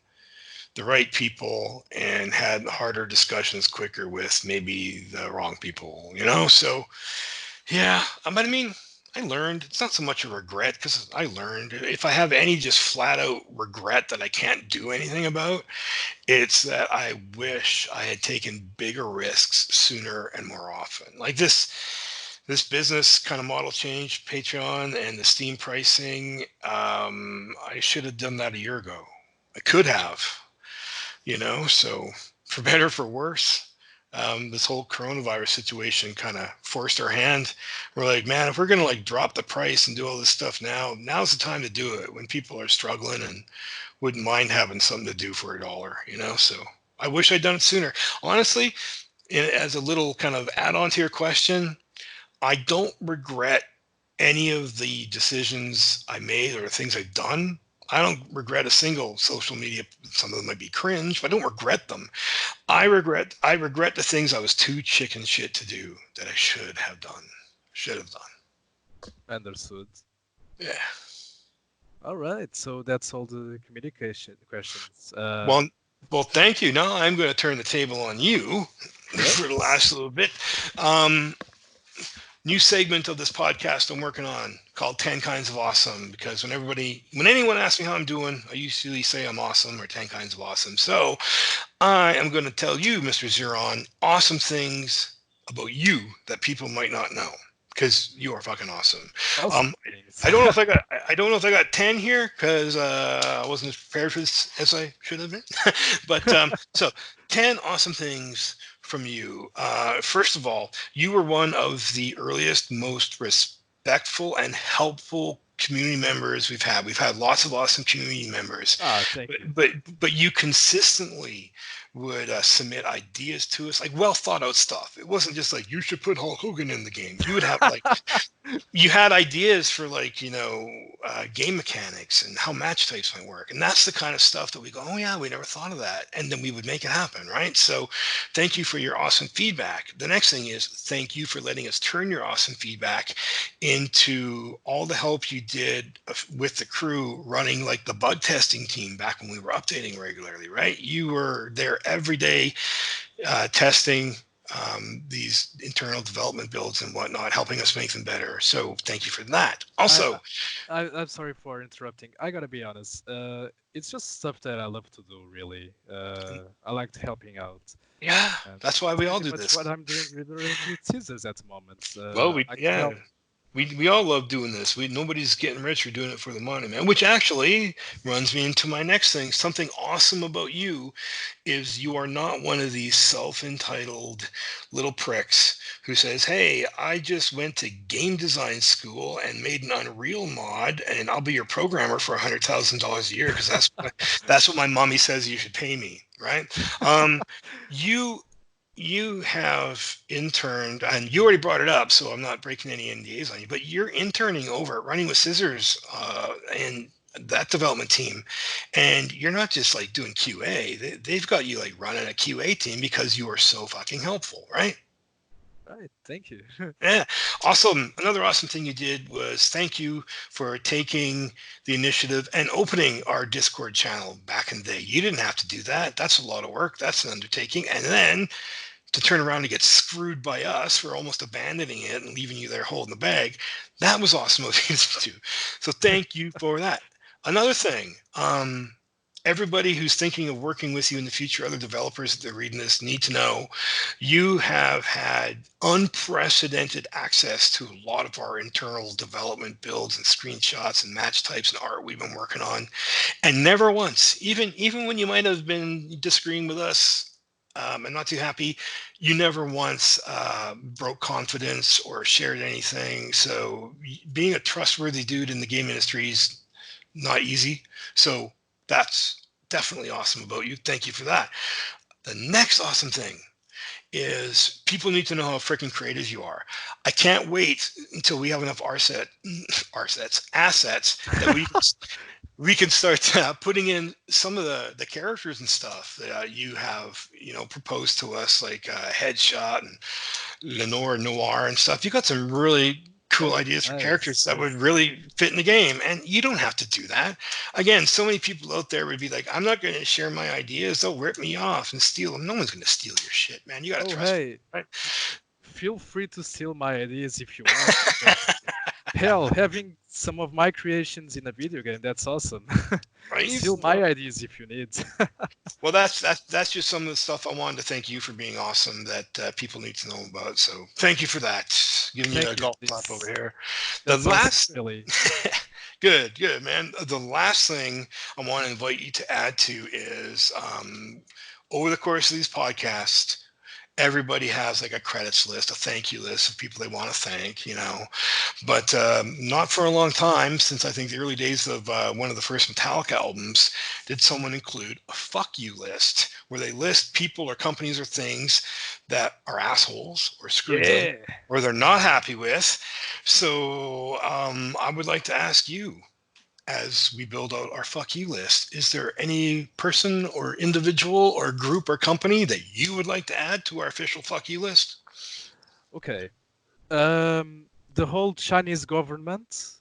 the right people and had harder discussions quicker with maybe the wrong people, you know? So, yeah, but I mean, I learned. It's not so much a regret because I learned. If I have any just flat out regret that I can't do anything about, it's that I wish I had taken bigger risks sooner and more often. Like this business kind of model change, Patreon and the Steam pricing, I should have done that a year ago. I could have, so for better or for worse, this whole coronavirus situation kind of forced our hand. We're like, man, if we're gonna like drop the price and do all this stuff now's the time to do it when people are struggling and wouldn't mind having something to do for $1, so I wish I'd done it sooner. Honestly, as a little kind of add-on to your question, I don't regret any of the decisions I made or the things I've done. I don't regret a single social media. Some of them might be cringe, but I don't regret them. I regret the things I was too chicken shit to do that I should have done. Should have done. Understood. Yeah. All right, so that's all the communication questions. Well, well, thank you. Now I'm going to turn the table on you for the last Yes. little bit. Um, New segment of this podcast I'm working on called 10 Kinds of Awesome because when anyone asks me how I'm doing, I usually say I'm awesome or 10 kinds of awesome. So I am going to tell you, Mr. Zeron, awesome things about you that people might not know because you are fucking awesome. Awesome Um, things. I don't know if I got 10 here because I wasn't as prepared for this as I should have been. But so 10 awesome things from you. First of all, you were one of the earliest, most respectful and helpful community members we've had. We've had lots of awesome community members, Ah, but thank you. but, but you consistently would submit ideas to us, like well thought out stuff. It wasn't just like you should put Hulk Hogan in the game. You would have like you had ideas for like game mechanics and how match types might work, and that's the kind of stuff that we go, oh yeah, we never thought of that, and then we would make it happen, right? So thank you for your awesome feedback. The next thing is thank you for letting us turn your awesome feedback into all the help you did with the crew running like the bug testing team back when we were updating regularly, right? You were there every day testing these internal development builds and whatnot, helping us make them better. So thank you for that. I, Also, I'm sorry for interrupting. I gotta be honest. It's just stuff that I love to do, really. I liked helping out, yeah, and that's why that's we all pretty do much what this. I'm doing with scissors at the moment. Well, I can help. we all love doing this. Nobody's getting rich or doing it for the money, man. Which actually runs me into my next thing. Something awesome about you is you are not one of these self-entitled little pricks who says, "Hey, I just went to game design school and made an Unreal mod, and I'll be your programmer for $100,000 a year because that's what my mommy says you should pay me." Right? Um, you you have interned, and you already brought it up, so I'm not breaking any NDAs on you, but you're interning over at Running with Scissors and that development team. And you're not just like doing QA, they've got you like running a QA team because you are so fucking helpful, right? Right. Thank you. Yeah. Awesome. Another awesome thing you did was thank you for taking the initiative and opening our Discord channel back in the day. You didn't have to do that. That's a lot of work. That's an undertaking. And then to turn around and get screwed by us for almost abandoning it and leaving you there holding the bag. That was awesome of you to do. So thank you for that. Another thing, everybody who's thinking of working with you in the future, other developers that are reading this need to know you have had unprecedented access to a lot of our internal development builds and screenshots and match types and art we've been working on, and never once, even when you might have been disagreeing with us and not too happy, you never once broke confidence or shared anything. So being a trustworthy dude in the game industry is not easy. So that's definitely awesome about you. Thank you for that. The next awesome thing is people need to know how freaking creative you are. I can't wait until we have enough assets that we can start putting in some of the characters and stuff that you have proposed to us, like Headshot and Lenore Noir and stuff. You got some really cool Oh, ideas for characters nice. that would really fit in the game, and you don't have to do that. Again, so many people out there would be like, I'm not going to share my ideas, they'll rip me off and steal them. No one's going to steal your shit, man. You got to Oh, trust me, hey, right? feel free to steal my ideas if you want, but hell, having some of my creations in a video game, that's awesome. Right. Steal my ideas if you need. Well, that's just some of the stuff I wanted to thank you for being awesome that people need to know about. So thank you for that. Giving you a Thank you. golf clap over This here. The that's awesome, last, really. good, man. The last thing I want to invite you to add to is over the course of these podcasts, everybody has like a credits list, a thank you list of people they want to thank, but not for a long time, since I think the early days of one of the first Metallica albums, did someone include a fuck you list where they list people or companies or things that are assholes or screwed them Yeah. or they're not happy with. So I would like to ask you, as we build out our fuck you list, is there any person or individual or group or company that you would like to add to our official fuck you list? Okay. The whole Chinese government,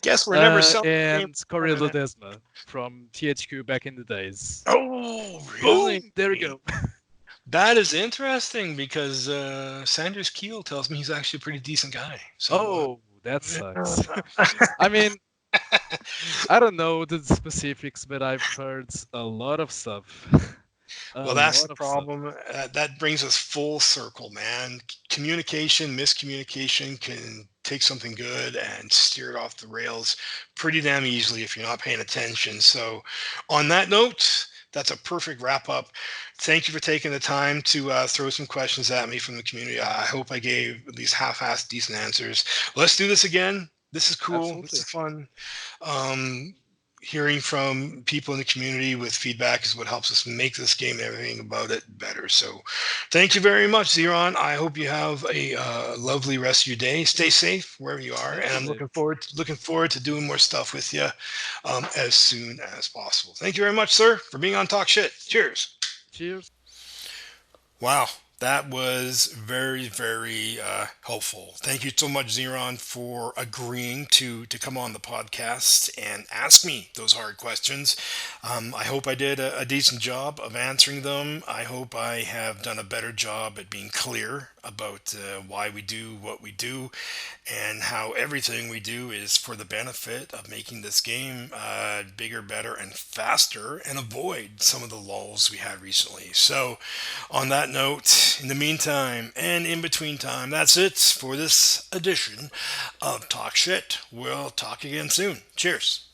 Guess we're never selling the game and to Corey China. Ledesma from THQ back in the days. Oh, Boom! There we really? go. That is interesting because Sanders Keel tells me he's actually a pretty decent guy. So, Oh, that yeah. sucks. I mean, I don't know the specifics, but I've heard a lot of stuff. A Well, that's the lot of stuff. problem. That brings us full circle, man. Communication, miscommunication can take something good and steer it off the rails pretty damn easily if you're not paying attention. So, on that note, that's a perfect wrap up. Thank you for taking the time to throw some questions at me from the community. I hope I gave at least half-assed decent answers. Let's do this again. This is cool. This Absolutely. is fun. Um, Hearing from people in the community with feedback is what helps us make this game and everything about it better. So, thank you very much, Zeron. I hope you have a lovely rest of your day. Stay safe wherever you are, and Thank you, I'm Dave. looking forward to doing more stuff with you as soon as possible. Thank you very much, sir, for being on Talk Shit. Cheers. Cheers. Wow, that was very, very helpful. Thank you so much, Zeron, for agreeing to come on the podcast and ask me those hard questions. I hope I did a decent job of answering them. I hope I have done a better job at being clear about why we do what we do and how everything we do is for the benefit of making this game bigger, better, and faster and avoid some of the lulls we had recently. So, on that note, in the meantime and in between time, that's it for this edition of Talk Shit. We'll talk again soon. Cheers.